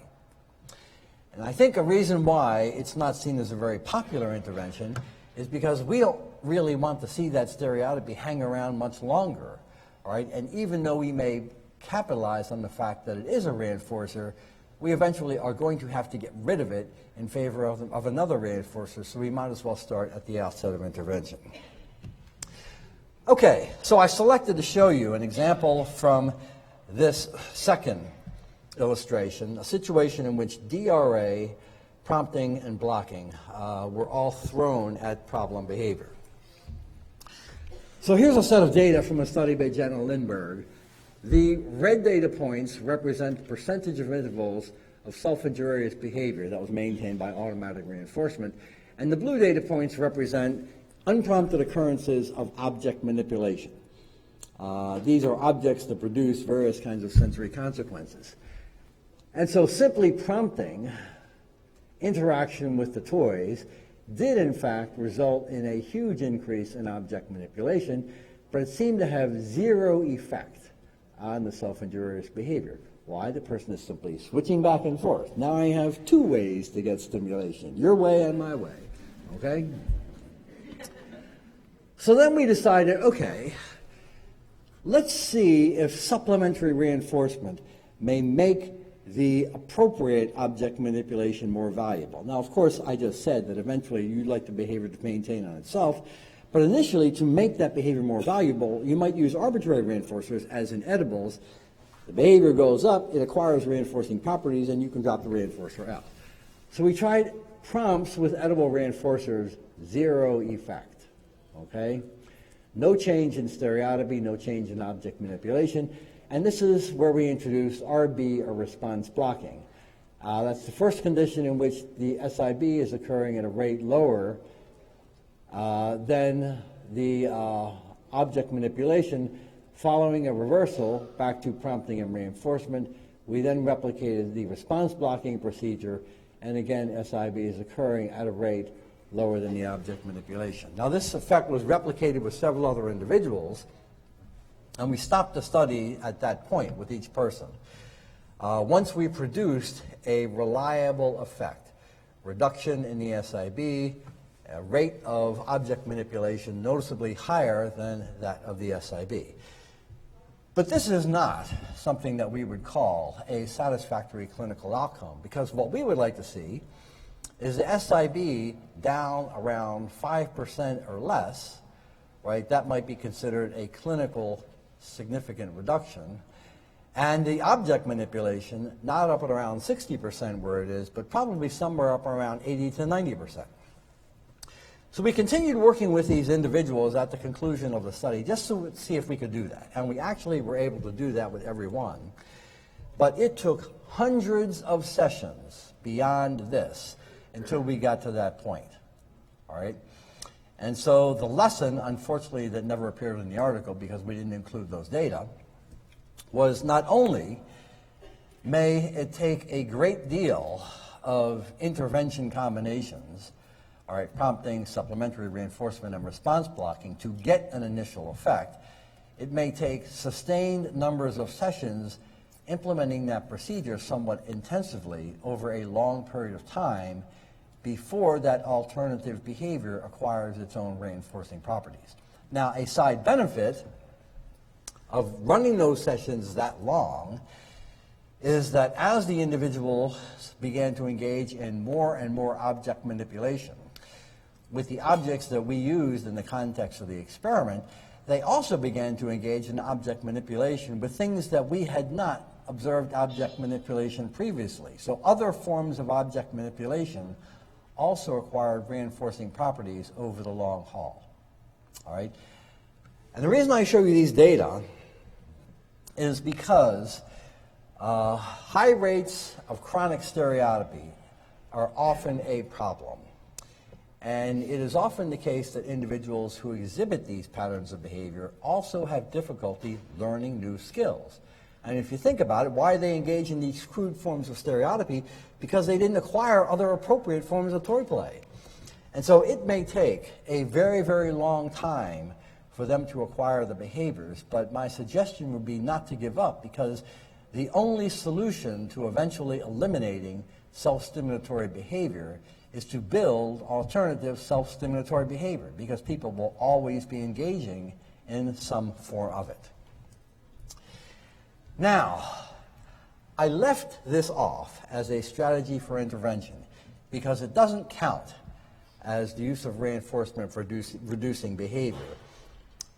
And I think a reason why it's not seen as a very popular intervention is because we don't really want to see that stereotypy hang around much longer, all right? And even though we may capitalize on the fact that it is a reinforcer, we eventually are going to have to get rid of it in favor of another reinforcer, so we might as well start at the outset of intervention. Okay, so I selected to show you an example from this second illustration, a situation in which DRA, prompting, and blocking were all thrown at problem behavior. So here's a set of data from a study by Jen and Lindberg. The red data points represent the percentage of intervals of self-injurious behavior that was maintained by automatic reinforcement, and the blue data points represent unprompted occurrences of object manipulation. These are objects that produce various kinds of sensory consequences. And so simply prompting interaction with the toys did in fact result in a huge increase in object manipulation, but it seemed to have zero effect on the self-injurious behavior. Why? The person is simply switching back and forth. Now I have two ways to get stimulation, your way and my way, okay? So then we decided, okay, let's see if supplementary reinforcement may make the appropriate object manipulation more valuable. Now, of course, I just said that eventually you'd like the behavior to maintain on itself, but initially, to make that behavior more valuable, you might use arbitrary reinforcers, as in edibles. The behavior goes up, it acquires reinforcing properties, and you can drop the reinforcer out. So we tried Prompts with edible reinforcers, zero effect, okay? No change in stereotypy, no change in object manipulation, and this is where we introduce RB, or response blocking. That's the first condition in which the SIB is occurring at a rate lower than the object manipulation. Following a reversal back to prompting and reinforcement, we then replicated the response blocking procedure, and again, SIB is occurring at a rate lower than the object manipulation. Now, this effect was replicated with several other individuals, and we stopped the study at that point with each person. Once we produced a reliable effect, reduction in the SIB, a rate of object manipulation noticeably higher than that of the SIB. But this is not something that we would call a satisfactory clinical outcome, because what we would like to see is the SIB down around 5% or less, right? That might be considered a clinical significant reduction. And the object manipulation, not up at around 60% where it is, but probably somewhere up around 80 to 90%. So we continued working with these individuals at the conclusion of the study just to see if we could do that. And we actually were able to do that with every one. But it took hundreds of sessions beyond this until we got to that point. All right? And so the lesson, unfortunately, that never appeared in the article because we didn't include those data, was not only may it take a great deal of intervention combinations, all right, prompting, supplementary reinforcement, and response blocking to get an initial effect, it may take sustained numbers of sessions implementing that procedure somewhat intensively over a long period of time before that alternative behavior acquires its own reinforcing properties. Now, a side benefit of running those sessions that long is that as the individuals began to engage in more and more object manipulation with the objects that we used in the context of the experiment, they also began to engage in object manipulation with things that we had not observed object manipulation previously. So other forms of object manipulation also acquired reinforcing properties over the long haul. All right? And the reason I show you these data is because high rates of chronic stereotypy are often a problem. And it is often the case that individuals who exhibit these patterns of behavior also have difficulty learning new skills. And if you think about it, why they engage in these crude forms of stereotypy? Because they didn't acquire other appropriate forms of toy play. And so it may take a very, very long time for them to acquire the behaviors, but my suggestion would be not to give up, because the only solution to eventually eliminating self-stimulatory behavior is to build alternative self-stimulatory behavior, because people will always be engaging in some form of it. Now, I left this off as a strategy for intervention because it doesn't count as the use of reinforcement for reducing behavior.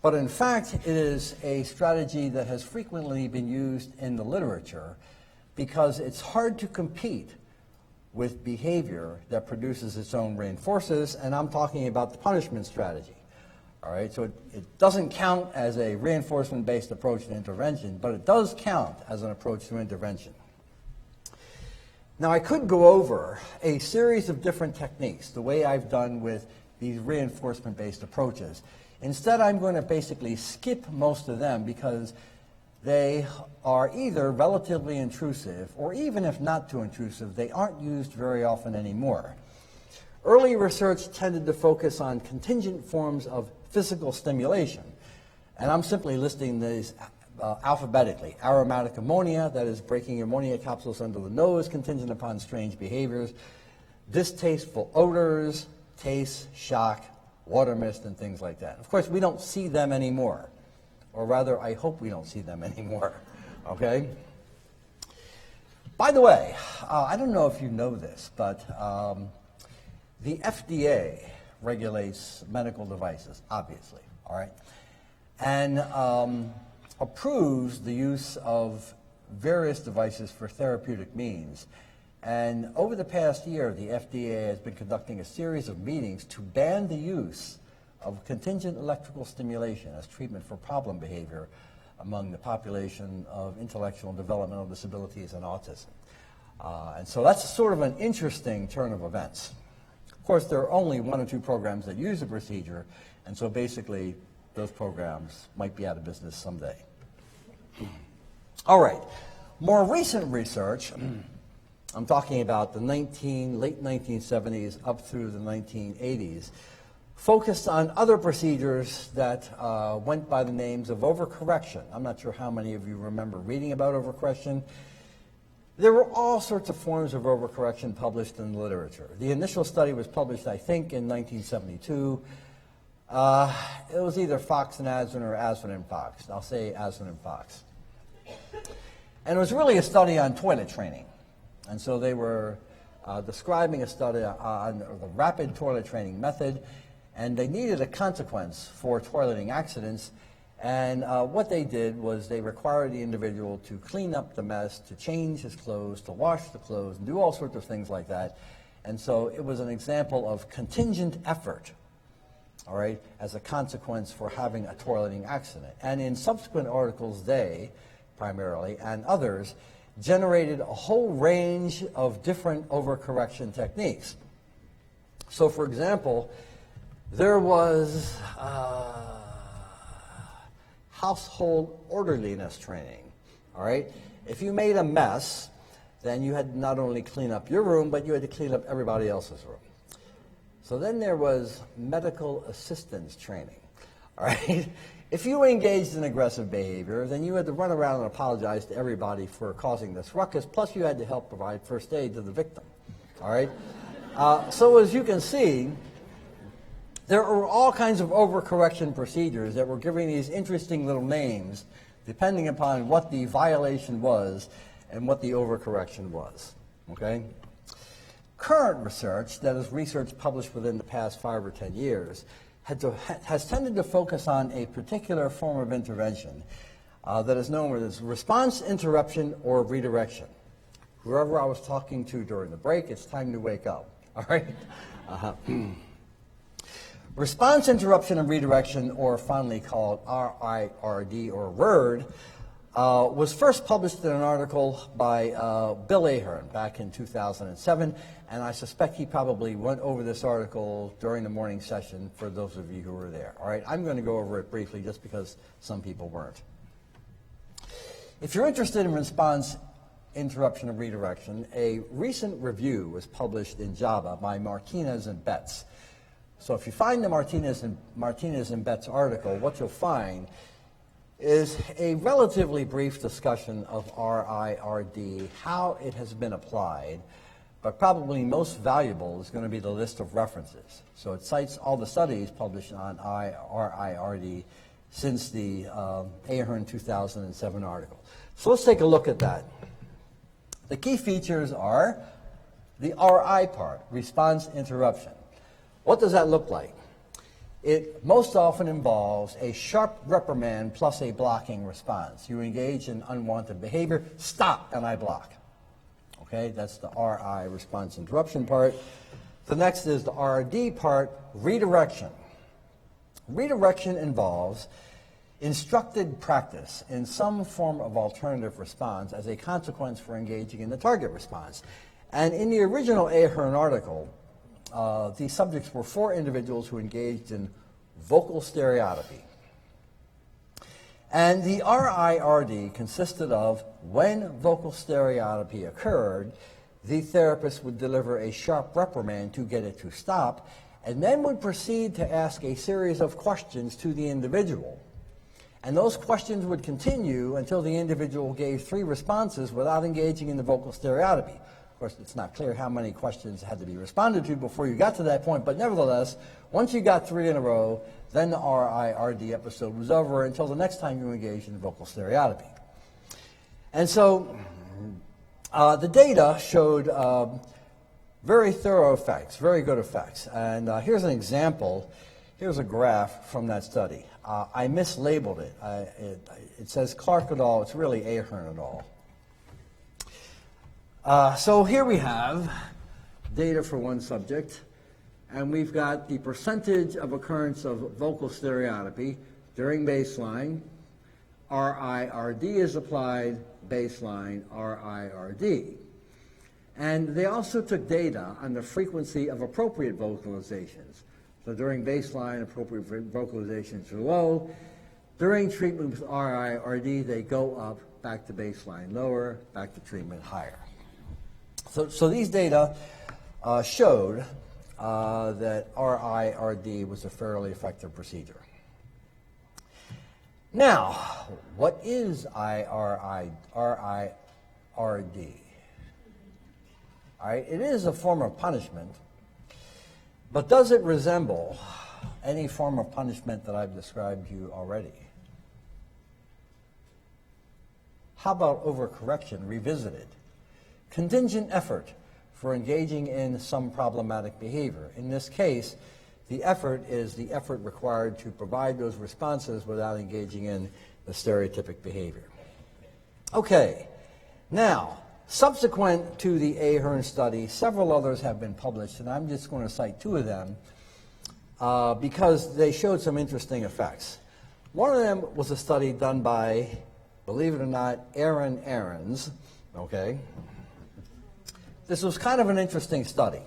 But in fact, it is a strategy that has frequently been used in the literature because it's hard to compete with behavior that produces its own reinforcers, and I'm talking about the punishment strategy. All right, so it doesn't count as a reinforcement-based approach to intervention, but it does count as an approach to intervention. Now, I could go over a series of different techniques, the way I've done with these reinforcement-based approaches. Instead, I'm going to basically skip most of them because they are either relatively intrusive, or even if not too intrusive, they aren't used very often anymore. Early research tended to focus on contingent forms of physical stimulation, and I'm simply listing these alphabetically. Aromatic ammonia, that is breaking ammonia capsules under the nose, contingent upon strange behaviors. Distasteful odors, taste, shock, water mist, and things like that. Of course, we don't see them anymore. Or rather, I hope we don't see them anymore, okay? By the way, I don't know if you know this, but the FDA regulates medical devices, obviously, all right? And approves the use of various devices for therapeutic means. And over the past year, the FDA has been conducting a series of meetings to ban the use of contingent electrical stimulation as treatment for problem behavior among the population of intellectual and developmental disabilities and autism. And so that's sort of an interesting turn of events. Of course, there are only 1 or 2 programs that use the procedure, and so basically those programs might be out of business someday. All right, more recent research, I'm talking about the late 1970s up through the 1980s, focused on other procedures that went by the names of overcorrection. I'm not sure how many of you remember reading about overcorrection. There were all sorts of forms of overcorrection published in the literature. The initial study was published, I think, in 1972. It was either Fox and Aswin or Aswin and Fox. I'll say Aswin and Fox. And it was really a study on toilet training. And so they were describing a study on the rapid toilet training method, and they needed a consequence for toileting accidents. And what they did was they required the individual to clean up the mess, to change his clothes, to wash the clothes, and do all sorts of things like that. And so it was an example of contingent effort, all right, as a consequence for having a toileting accident. And in subsequent articles, they, primarily, and others, generated a whole range of different overcorrection techniques. So, for example, there was household orderliness training, all right? If you made a mess, then you had to not only clean up your room, but you had to clean up everybody else's room. So then there was medical assistance training, all right? If you engaged in aggressive behavior, then you had to run around and apologize to everybody for causing this ruckus, plus you had to help provide first aid to the victim, all right? So as you can see, there were all kinds of overcorrection procedures that were giving these interesting little names depending upon what the violation was and what the overcorrection was, okay? Current research, that is research published within the past 5 or 10 years, has tended to focus on a particular form of intervention that is known as response interruption or redirection. Whoever I was talking to during the break, it's time to wake up, all right? Response interruption and redirection, or fondly called RIRD or RIRD, was first published in an article by Bill Ahern back in 2007, and I suspect he probably went over this article during the morning session for those of you who were there. All right, I'm going to go over it briefly just because some people weren't. If you're interested in response interruption and redirection, a recent review was published in JAMA by Martinez and Betts. So if you find the Martinez and Betts article, what you'll find is a relatively brief discussion of RIRD, how it has been applied, but probably most valuable is going to be the list of references. So it cites all the studies published on RIRD since the Ahern 2007 article. So let's take a look at that. The key features are the RI part, response interruption. What does that look like? It most often involves a sharp reprimand plus a blocking response. You engage in unwanted behavior, stop, and I block. Okay, that's the RI, response interruption part. The next is the RD part, redirection. Redirection involves instructed practice in some form of alternative response as a consequence for engaging in the target response. And in the original Ahern article, the subjects were 4 individuals who engaged in vocal stereotypy. And the RIRD consisted of, when vocal stereotypy occurred, the therapist would deliver a sharp reprimand to get it to stop, and then would proceed to ask a series of questions to the individual. And those questions would continue until the individual gave 3 responses without engaging in the vocal stereotypy. Of course, it's not clear how many questions had to be responded to before you got to that point, but nevertheless, once you got 3 in a row, then the RIRD episode was over until the next time you engaged in vocal stereotypy. And so the data showed very thorough effects, very good effects. And here's an example. Here's a graph from that study. I mislabeled it. It says Clark et al. It's really Ahern et al. So here we have data for one subject, and we've got the percentage of occurrence of vocal stereotypy during baseline. RIRD is applied, baseline RIRD. And they also took data on the frequency of appropriate vocalizations. So during baseline, appropriate vocalizations are low. During treatment with RIRD, they go up, back to baseline lower, back to treatment higher. So these data showed that RIRD was a fairly effective procedure. Now, what is RIRD? All right, it is a form of punishment, but does it resemble any form of punishment that I've described to you already? How about overcorrection revisited? Contingent effort for engaging in some problematic behavior. In this case, the effort is the effort required to provide those responses without engaging in the stereotypic behavior. Okay, now, subsequent to the Ahern study, several others have been published, and I'm just going to cite two of them because they showed some interesting effects. One of them was a study done by, believe it or not, Aaron Ahrens, okay? This was kind of an interesting study.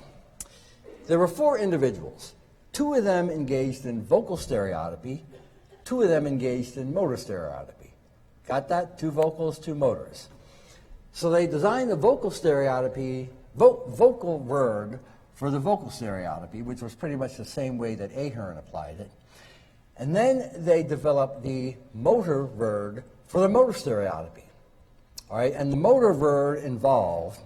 There were 4 individuals. 2 of them engaged in vocal stereotypy, 2 of them engaged in motor stereotypy. Got that? 2 vocals, 2 motors. So they designed a vocal stereotypy, vocal word for the vocal stereotypy, which was pretty much the same way that Ahern applied it. And then they developed the motor word for the motor stereotypy. All right, and the motor word involved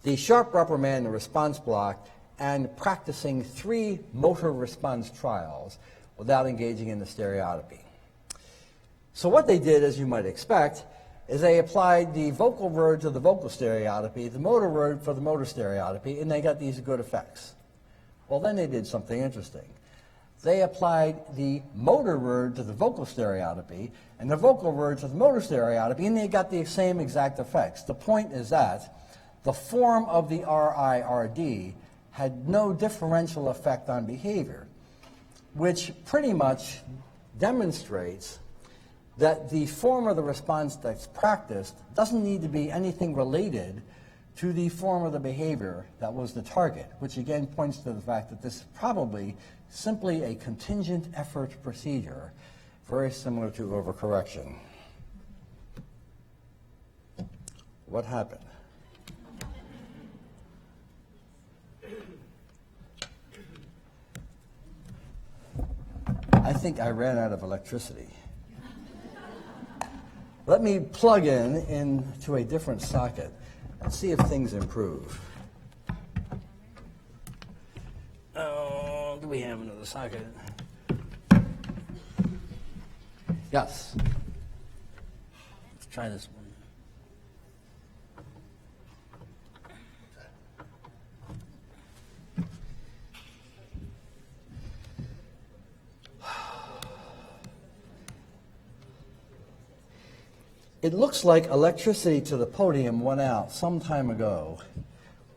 the sharp reprimand, the response block, and practicing 3 motor response trials without engaging in the stereotypy. So what they did, as you might expect, is they applied the vocal word to the vocal stereotypy, the motor word for the motor stereotypy, and they got these good effects. Well, then they did something interesting. They applied the motor word to the vocal stereotypy and the vocal word to the motor stereotypy, and they got the same exact effects. The point is that the form of the RIRD had no differential effect on behavior, which pretty much demonstrates that the form of the response that's practiced doesn't need to be anything related to the form of the behavior that was the target, which again points to the fact that this is probably simply a contingent effort procedure, very similar to overcorrection. What happened? I think I ran out of electricity. Let me plug into a different socket and see if things improve. Oh, do we have another socket? Yes. Let's try this one. It looks like electricity to the podium went out some time ago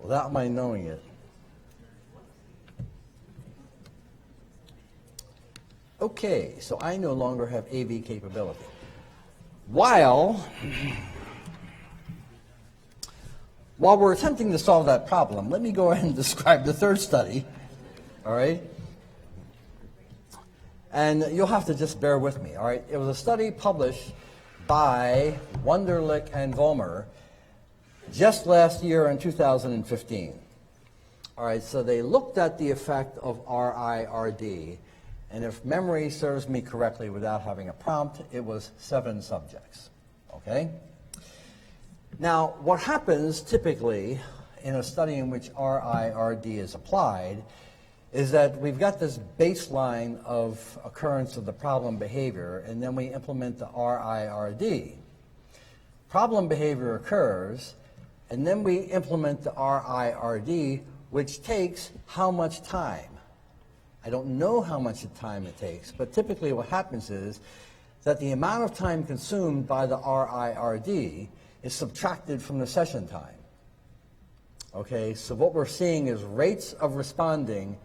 without my knowing it. Okay, so I no longer have AV capability. While we're attempting to solve that problem, let me go ahead and describe the third study, all right? And you'll have to just bear with me, all right? It was a study published by Wunderlich and Vollmer just last year in 2015. All right, so they looked at the effect of RIRD, and if memory serves me correctly without having a prompt, it was 7 subjects, okay? Now, what happens typically in a study in which RIRD is applied is that we've got this baseline of occurrence of the problem behavior, and then we implement the RIRD. Problem behavior occurs, and then we implement the RIRD, which takes how much time? I don't know how much time it takes, but typically what happens is that the amount of time consumed by the RIRD is subtracted from the session time. Okay, so what we're seeing is rates of responding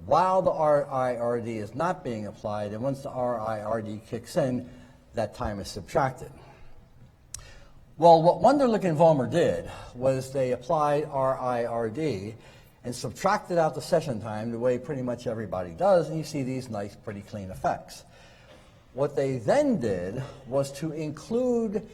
while the RIRD is not being applied, and once the RIRD kicks in, that time is subtracted. Well, what Wunderlich and Vollmer did was they applied RIRD and subtracted out the session time the way pretty much everybody does, and you see these nice, pretty clean effects. What they then did was to include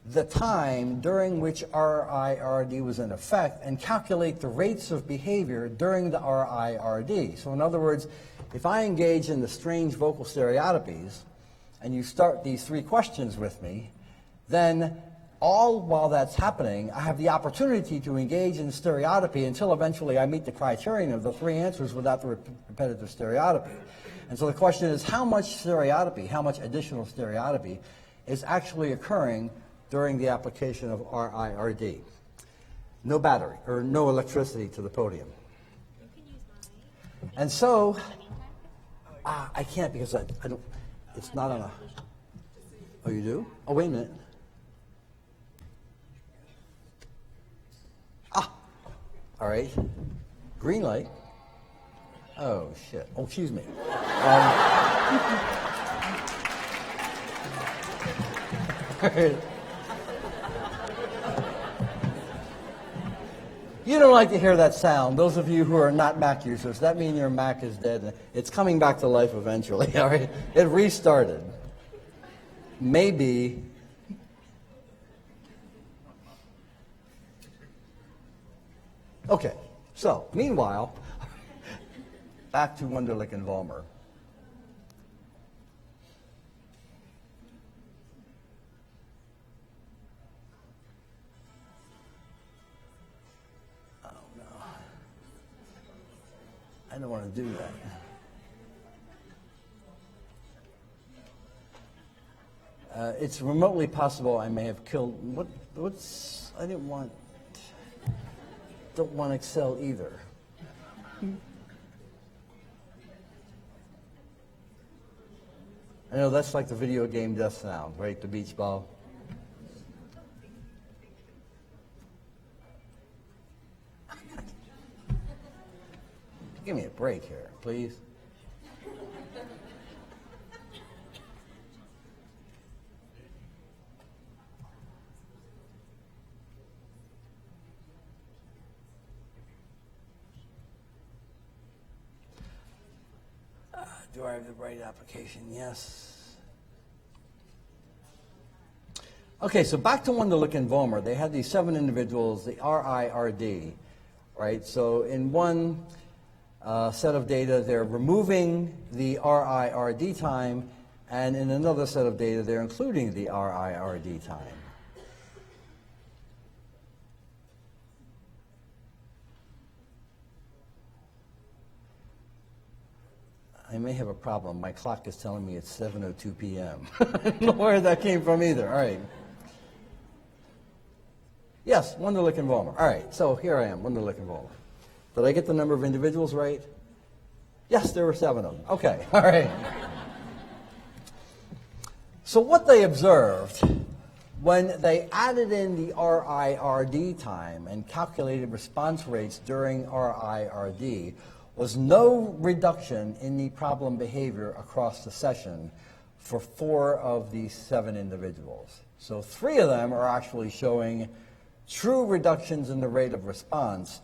the time during which RIRD was in effect and calculate the rates of behavior during the RIRD. So in other words, if I engage in the strange vocal stereotypies and you start these 3 questions with me, then all while that's happening, I have the opportunity to engage in stereotypy until eventually I meet the criterion of the 3 answers without the repetitive stereotypy. And so the question is, how much stereotypy, how much additional stereotypy is actually occurring during the application of RIRD? No battery, or no electricity to the podium. And so, I can't because I don't, it's not on a, oh, you do? Oh, wait a minute. All right, green light. Oh, shit. Oh, excuse me. You don't like to hear that sound. Those of you who are not Mac users, that means your Mac is dead. It's coming back to life eventually, all right? It restarted. Maybe. Okay, so meanwhile, back to Wunderlich and Vollmer. Oh no, I don't want to do that. It's remotely possible I may have killed, I didn't want, don't want Excel either. I know that's like the video game death sound, right? The beach ball. Give me a break here, please. Do I have the right application? Yes. Okay, so back to Wunderlich and Vollmer. They had these 7 individuals, the RIRD, right? So in one set of data, they're removing the RIRD time, and in another set of data, they're including the RIRD time. I may have a problem. My clock is telling me it's 7:02 p.m. I don't know where that came from either. All right. Yes, Wunderlich and Vollmer. All right, so here I am, Wunderlich and Vollmer. Did I get the number of individuals right? Yes, there were 7 of them. Okay, all right. So what they observed when they added in the RIRD time and calculated response rates during RIRD was no reduction in the problem behavior across the session for 4 of these 7 individuals. So 3 of them are actually showing true reductions in the rate of response,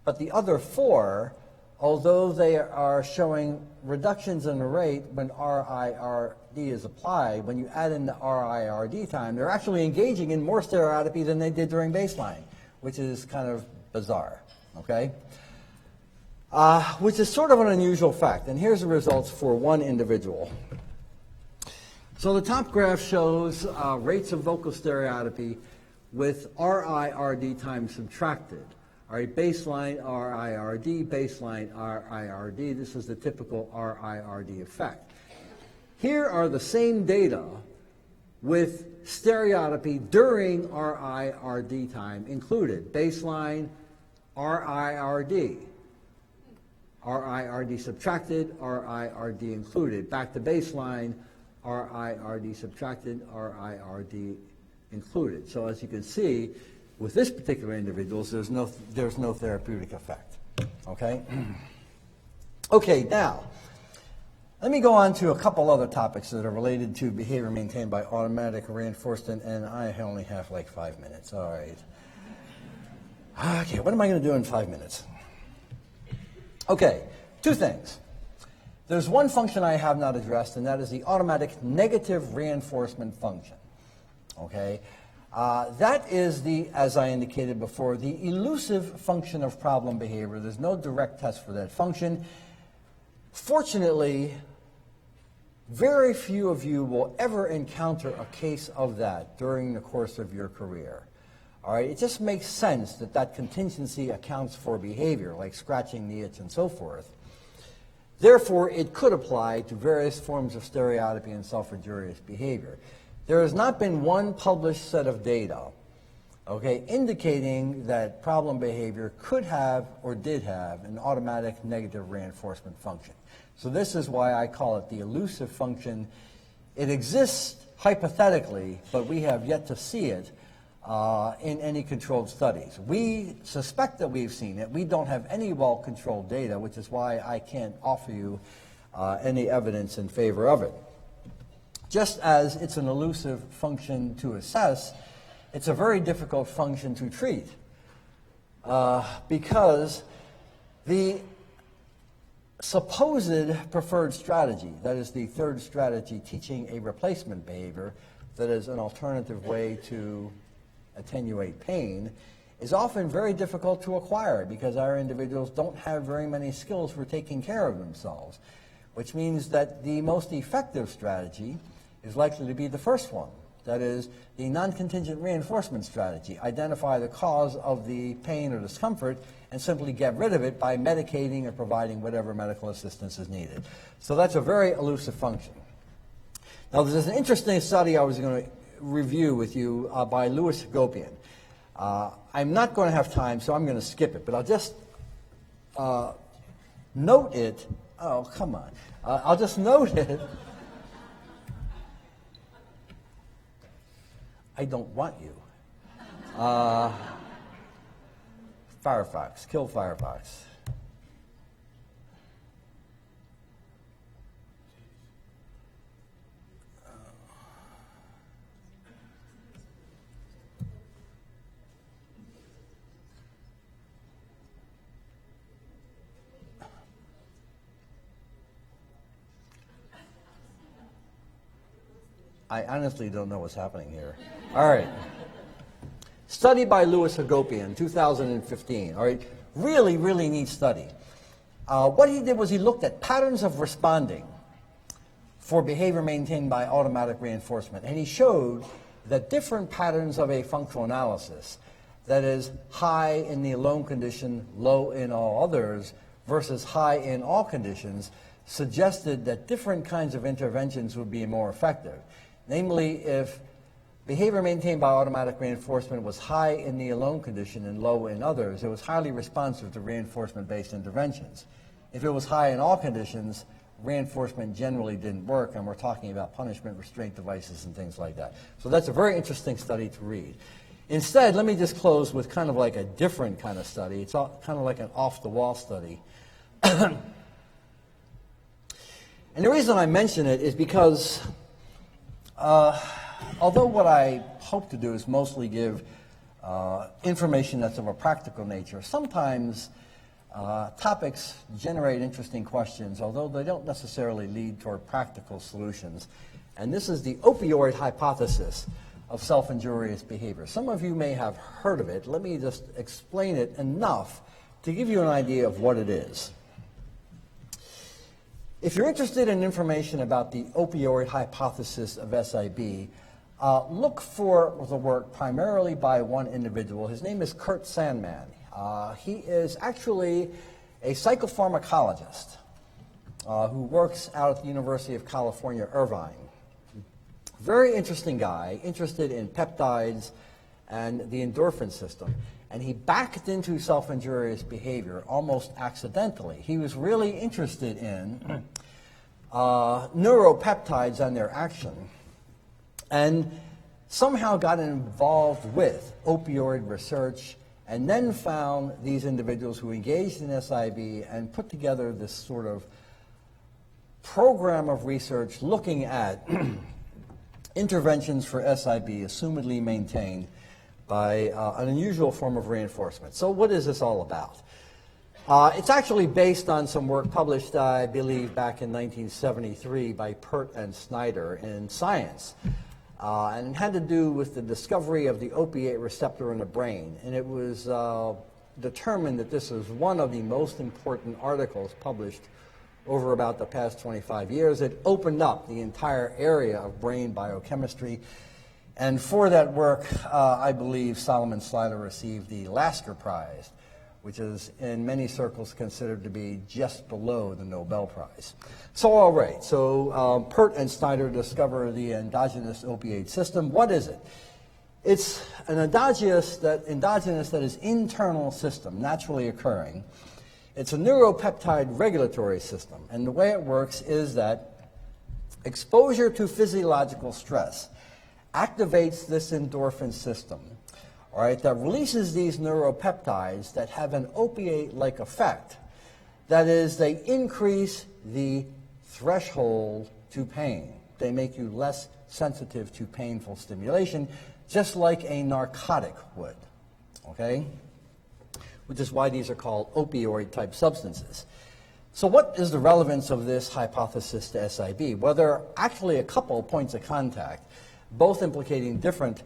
but the other 4, although they are showing reductions in the rate when RIRD is applied, when you add in the RIRD time, they're actually engaging in more stereotypy than they did during baseline, which is kind of bizarre, okay? Which is sort of an unusual fact. And here's the results for 1 individual. So the top graph shows rates of vocal stereotypy with RIRD time subtracted. All right, baseline RIRD, baseline RIRD. This is the typical RIRD effect. Here are the same data with stereotypy during RIRD time included. Baseline RIRD. RIRD subtracted, RIRD included. Back to baseline, RIRD subtracted, RIRD included. So as you can see, with this particular individual, there's no therapeutic effect. Okay? Okay, now, let me go on to a couple other topics that are related to behavior maintained by automatic reinforcement, and I only have like 5 minutes. All right. Okay, what am I going to do in 5 minutes? Okay, two things. There's one function I have not addressed, and that is the automatic negative reinforcement function. Okay? That is the, as I indicated before, the elusive function of problem behavior. There's no direct test for that function. Fortunately, very few of you will ever encounter a case of that during the course of your career. All right? It just makes sense that that contingency accounts for behavior, like scratching the itch and so forth. Therefore, it could apply to various forms of stereotypy and self-injurious behavior. There has not been one published set of data, okay, indicating that problem behavior could have or did have an automatic negative reinforcement function. So this is why I call it the elusive function. It exists hypothetically, but we have yet to see it in any controlled studies. We suspect that we've seen it. We don't have any well-controlled data, which is why I can't offer you any evidence in favor of it. Just as it's an elusive function to assess, it's a very difficult function to treat because the supposed preferred strategy, that is the third strategy, teaching a replacement behavior that is an alternative way to attenuate pain, is often very difficult to acquire because our individuals don't have very many skills for taking care of themselves, which means that the most effective strategy is likely to be the first one. That is, the non-contingent reinforcement strategy. Identify the cause of the pain or discomfort and simply get rid of it by medicating or providing whatever medical assistance is needed. So that's a very elusive function. Now, there's an interesting study I was going to review with you by Louis Hagopian. I'm not going to have time, so I'm going to skip it, but I'll just note it. Oh, come on. I'll just note it. I don't want you. Firefox, kill Firefox. I honestly don't know what's happening here. All right. Study by Louis Hagopian, 2015. All right. Really, really neat study. What he did was he looked at patterns of responding for behavior maintained by automatic reinforcement. And he showed that different patterns of a functional analysis, that is, high in the alone condition, low in all others, versus high in all conditions, suggested that different kinds of interventions would be more effective. Namely, if behavior maintained by automatic reinforcement was high in the alone condition and low in others, it was highly responsive to reinforcement-based interventions. If it was high in all conditions, reinforcement generally didn't work, and we're talking about punishment, restraint devices, and things like that. So that's a very interesting study to read. Instead, let me just close with kind of like a different kind of study. It's kind of like an off-the-wall study. And the reason I mention it is because although what I hope to do is mostly give information that's of a practical nature, sometimes topics generate interesting questions, although they don't necessarily lead toward practical solutions. And this is the opioid hypothesis of self-injurious behavior. Some of you may have heard of it. Let me just explain it enough to give you an idea of what it is. If you're interested in information about the opioid hypothesis of SIB, look for the work primarily by one individual. His name is Kurt Sandman. He is actually a psychopharmacologist who works out at the University of California, Irvine. Very interesting guy, interested in peptides and the endorphin system. And he backed into self-injurious behavior almost accidentally. He was really interested in neuropeptides and their action. And somehow got involved with opioid research and then found these individuals who engaged in SIB and put together this sort of program of research looking at interventions for SIB assumedly maintained by an unusual form of reinforcement. So what is this all about? It's actually based on some work published, I believe, back in 1973 by Pert and Snyder in Science. And it had to do with the discovery of the opiate receptor in the brain. And it was determined that this is one of the most important articles published over about the past 25 years. It opened up the entire area of brain biochemistry. And for that work, I believe Solomon Slyder received the Lasker Prize, which is in many circles considered to be just below the Nobel Prize. So all right, so Pert and Snyder discover the endogenous opiate system. What is it? It's an endogenous that is internal system, naturally occurring. It's a neuropeptide regulatory system, and the way it works is that exposure to physiological stress activates this endorphin system, all right, that releases these neuropeptides that have an opiate-like effect. That is, they increase the threshold to pain. They make you less sensitive to painful stimulation, just like a narcotic would, okay? Which is why these are called opioid-type substances. So what is the relevance of this hypothesis to SIB? Well, there are actually a couple of points of contact, both implicating different,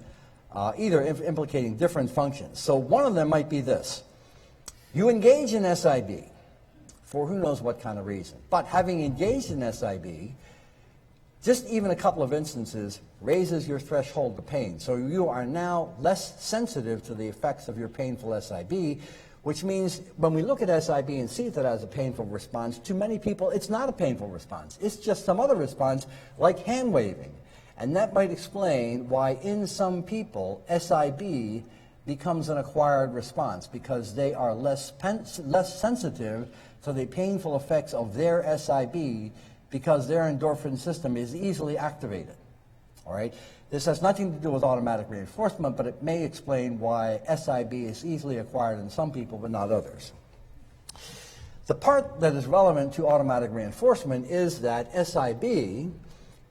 implicating different functions. So one of them might be this. You engage in SIB for who knows what kind of reason. But having engaged in SIB, just even a couple of instances raises your threshold to pain. So you are now less sensitive to the effects of your painful SIB, which means when we look at SIB and see that as a painful response, to many people it's not a painful response. It's just some other response like hand waving. And that might explain why in some people SIB becomes an acquired response, because they are less sensitive to the painful effects of their SIB because their endorphin system is easily activated. All right? This has nothing to do with automatic reinforcement, but it may explain why SIB is easily acquired in some people but not others. The part that is relevant to automatic reinforcement is that SIB,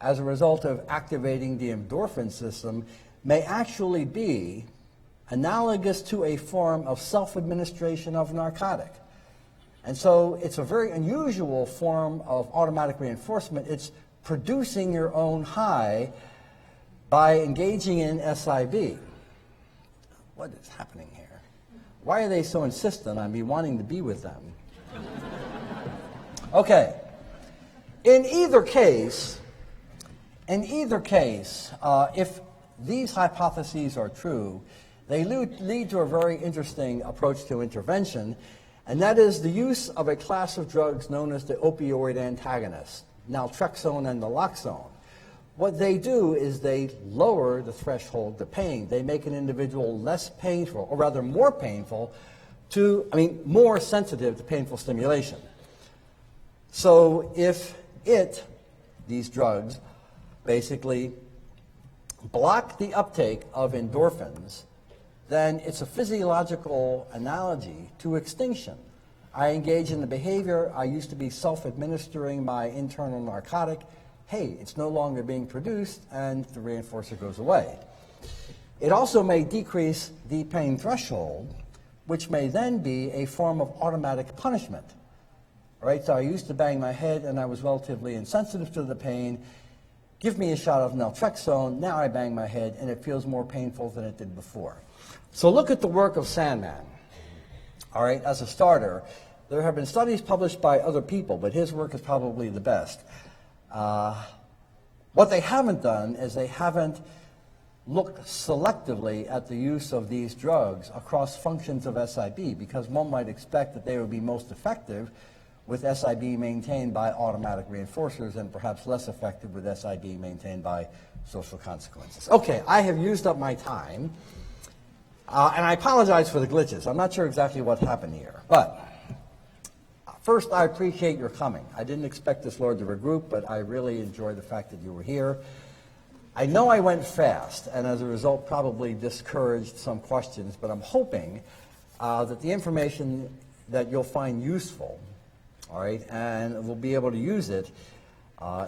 as a result of activating the endorphin system, may actually be analogous to a form of self-administration of narcotic. And so it's a very unusual form of automatic reinforcement. It's producing your own high by engaging in SIB. What is happening here? Why are they so insistent on me wanting to be with them? Okay. In either case, if these hypotheses are true, they lead to a very interesting approach to intervention, and that is the use of a class of drugs known as the opioid antagonists, naltrexone and naloxone. What they do is they lower the threshold to pain. They make an individual less painful, or rather more painful, more sensitive to painful stimulation. So if these drugs, basically block the uptake of endorphins, then it's a physiological analogy to extinction. I engage in the behavior. I used to be self-administering my internal narcotic. Hey, it's no longer being produced, and the reinforcer goes away. It also may decrease the pain threshold, which may then be a form of automatic punishment. All right, so I used to bang my head, and I was relatively insensitive to the pain. Give me a shot of naltrexone. Now I bang my head, and it feels more painful than it did before. So look at the work of Sandman. All right, as a starter, there have been studies published by other people, but his work is probably the best. What they haven't done is they haven't looked selectively at the use of these drugs across functions of SIB, because one might expect that they would be most effective with SIB maintained by automatic reinforcers and perhaps less effective with SIB maintained by social consequences. Okay, I have used up my time, and I apologize for the glitches. I'm not sure exactly what happened here, but first, I appreciate your coming. I didn't expect this Lord to regroup, but I really enjoy the fact that you were here. I know I went fast, and as a result probably discouraged some questions, but I'm hoping that the information that you'll find useful, all right, and we'll be able to use it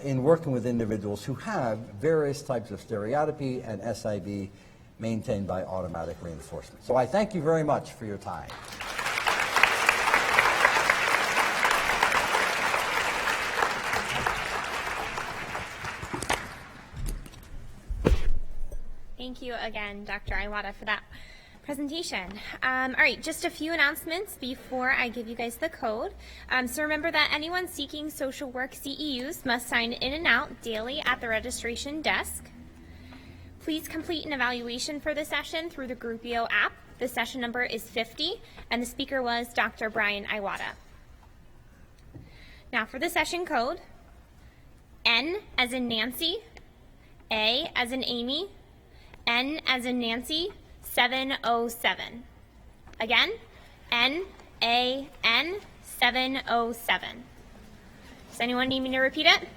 in working with individuals who have various types of stereotypy and SIB maintained by automatic reinforcement. So I thank you very much for your time. Thank you again, Dr. Iwata, for that presentation. All right, just a few announcements before I give you guys the code. So remember that anyone seeking social work CEUs must sign in and out daily at the registration desk. Please complete an evaluation for the session through the Groupio app. The session number is 50, and the speaker was Dr. Brian Iwata. Now for the session code, N as in Nancy, A as in Amy, N as in Nancy, 707. Again, N-A-N 707. Does anyone need me to repeat it?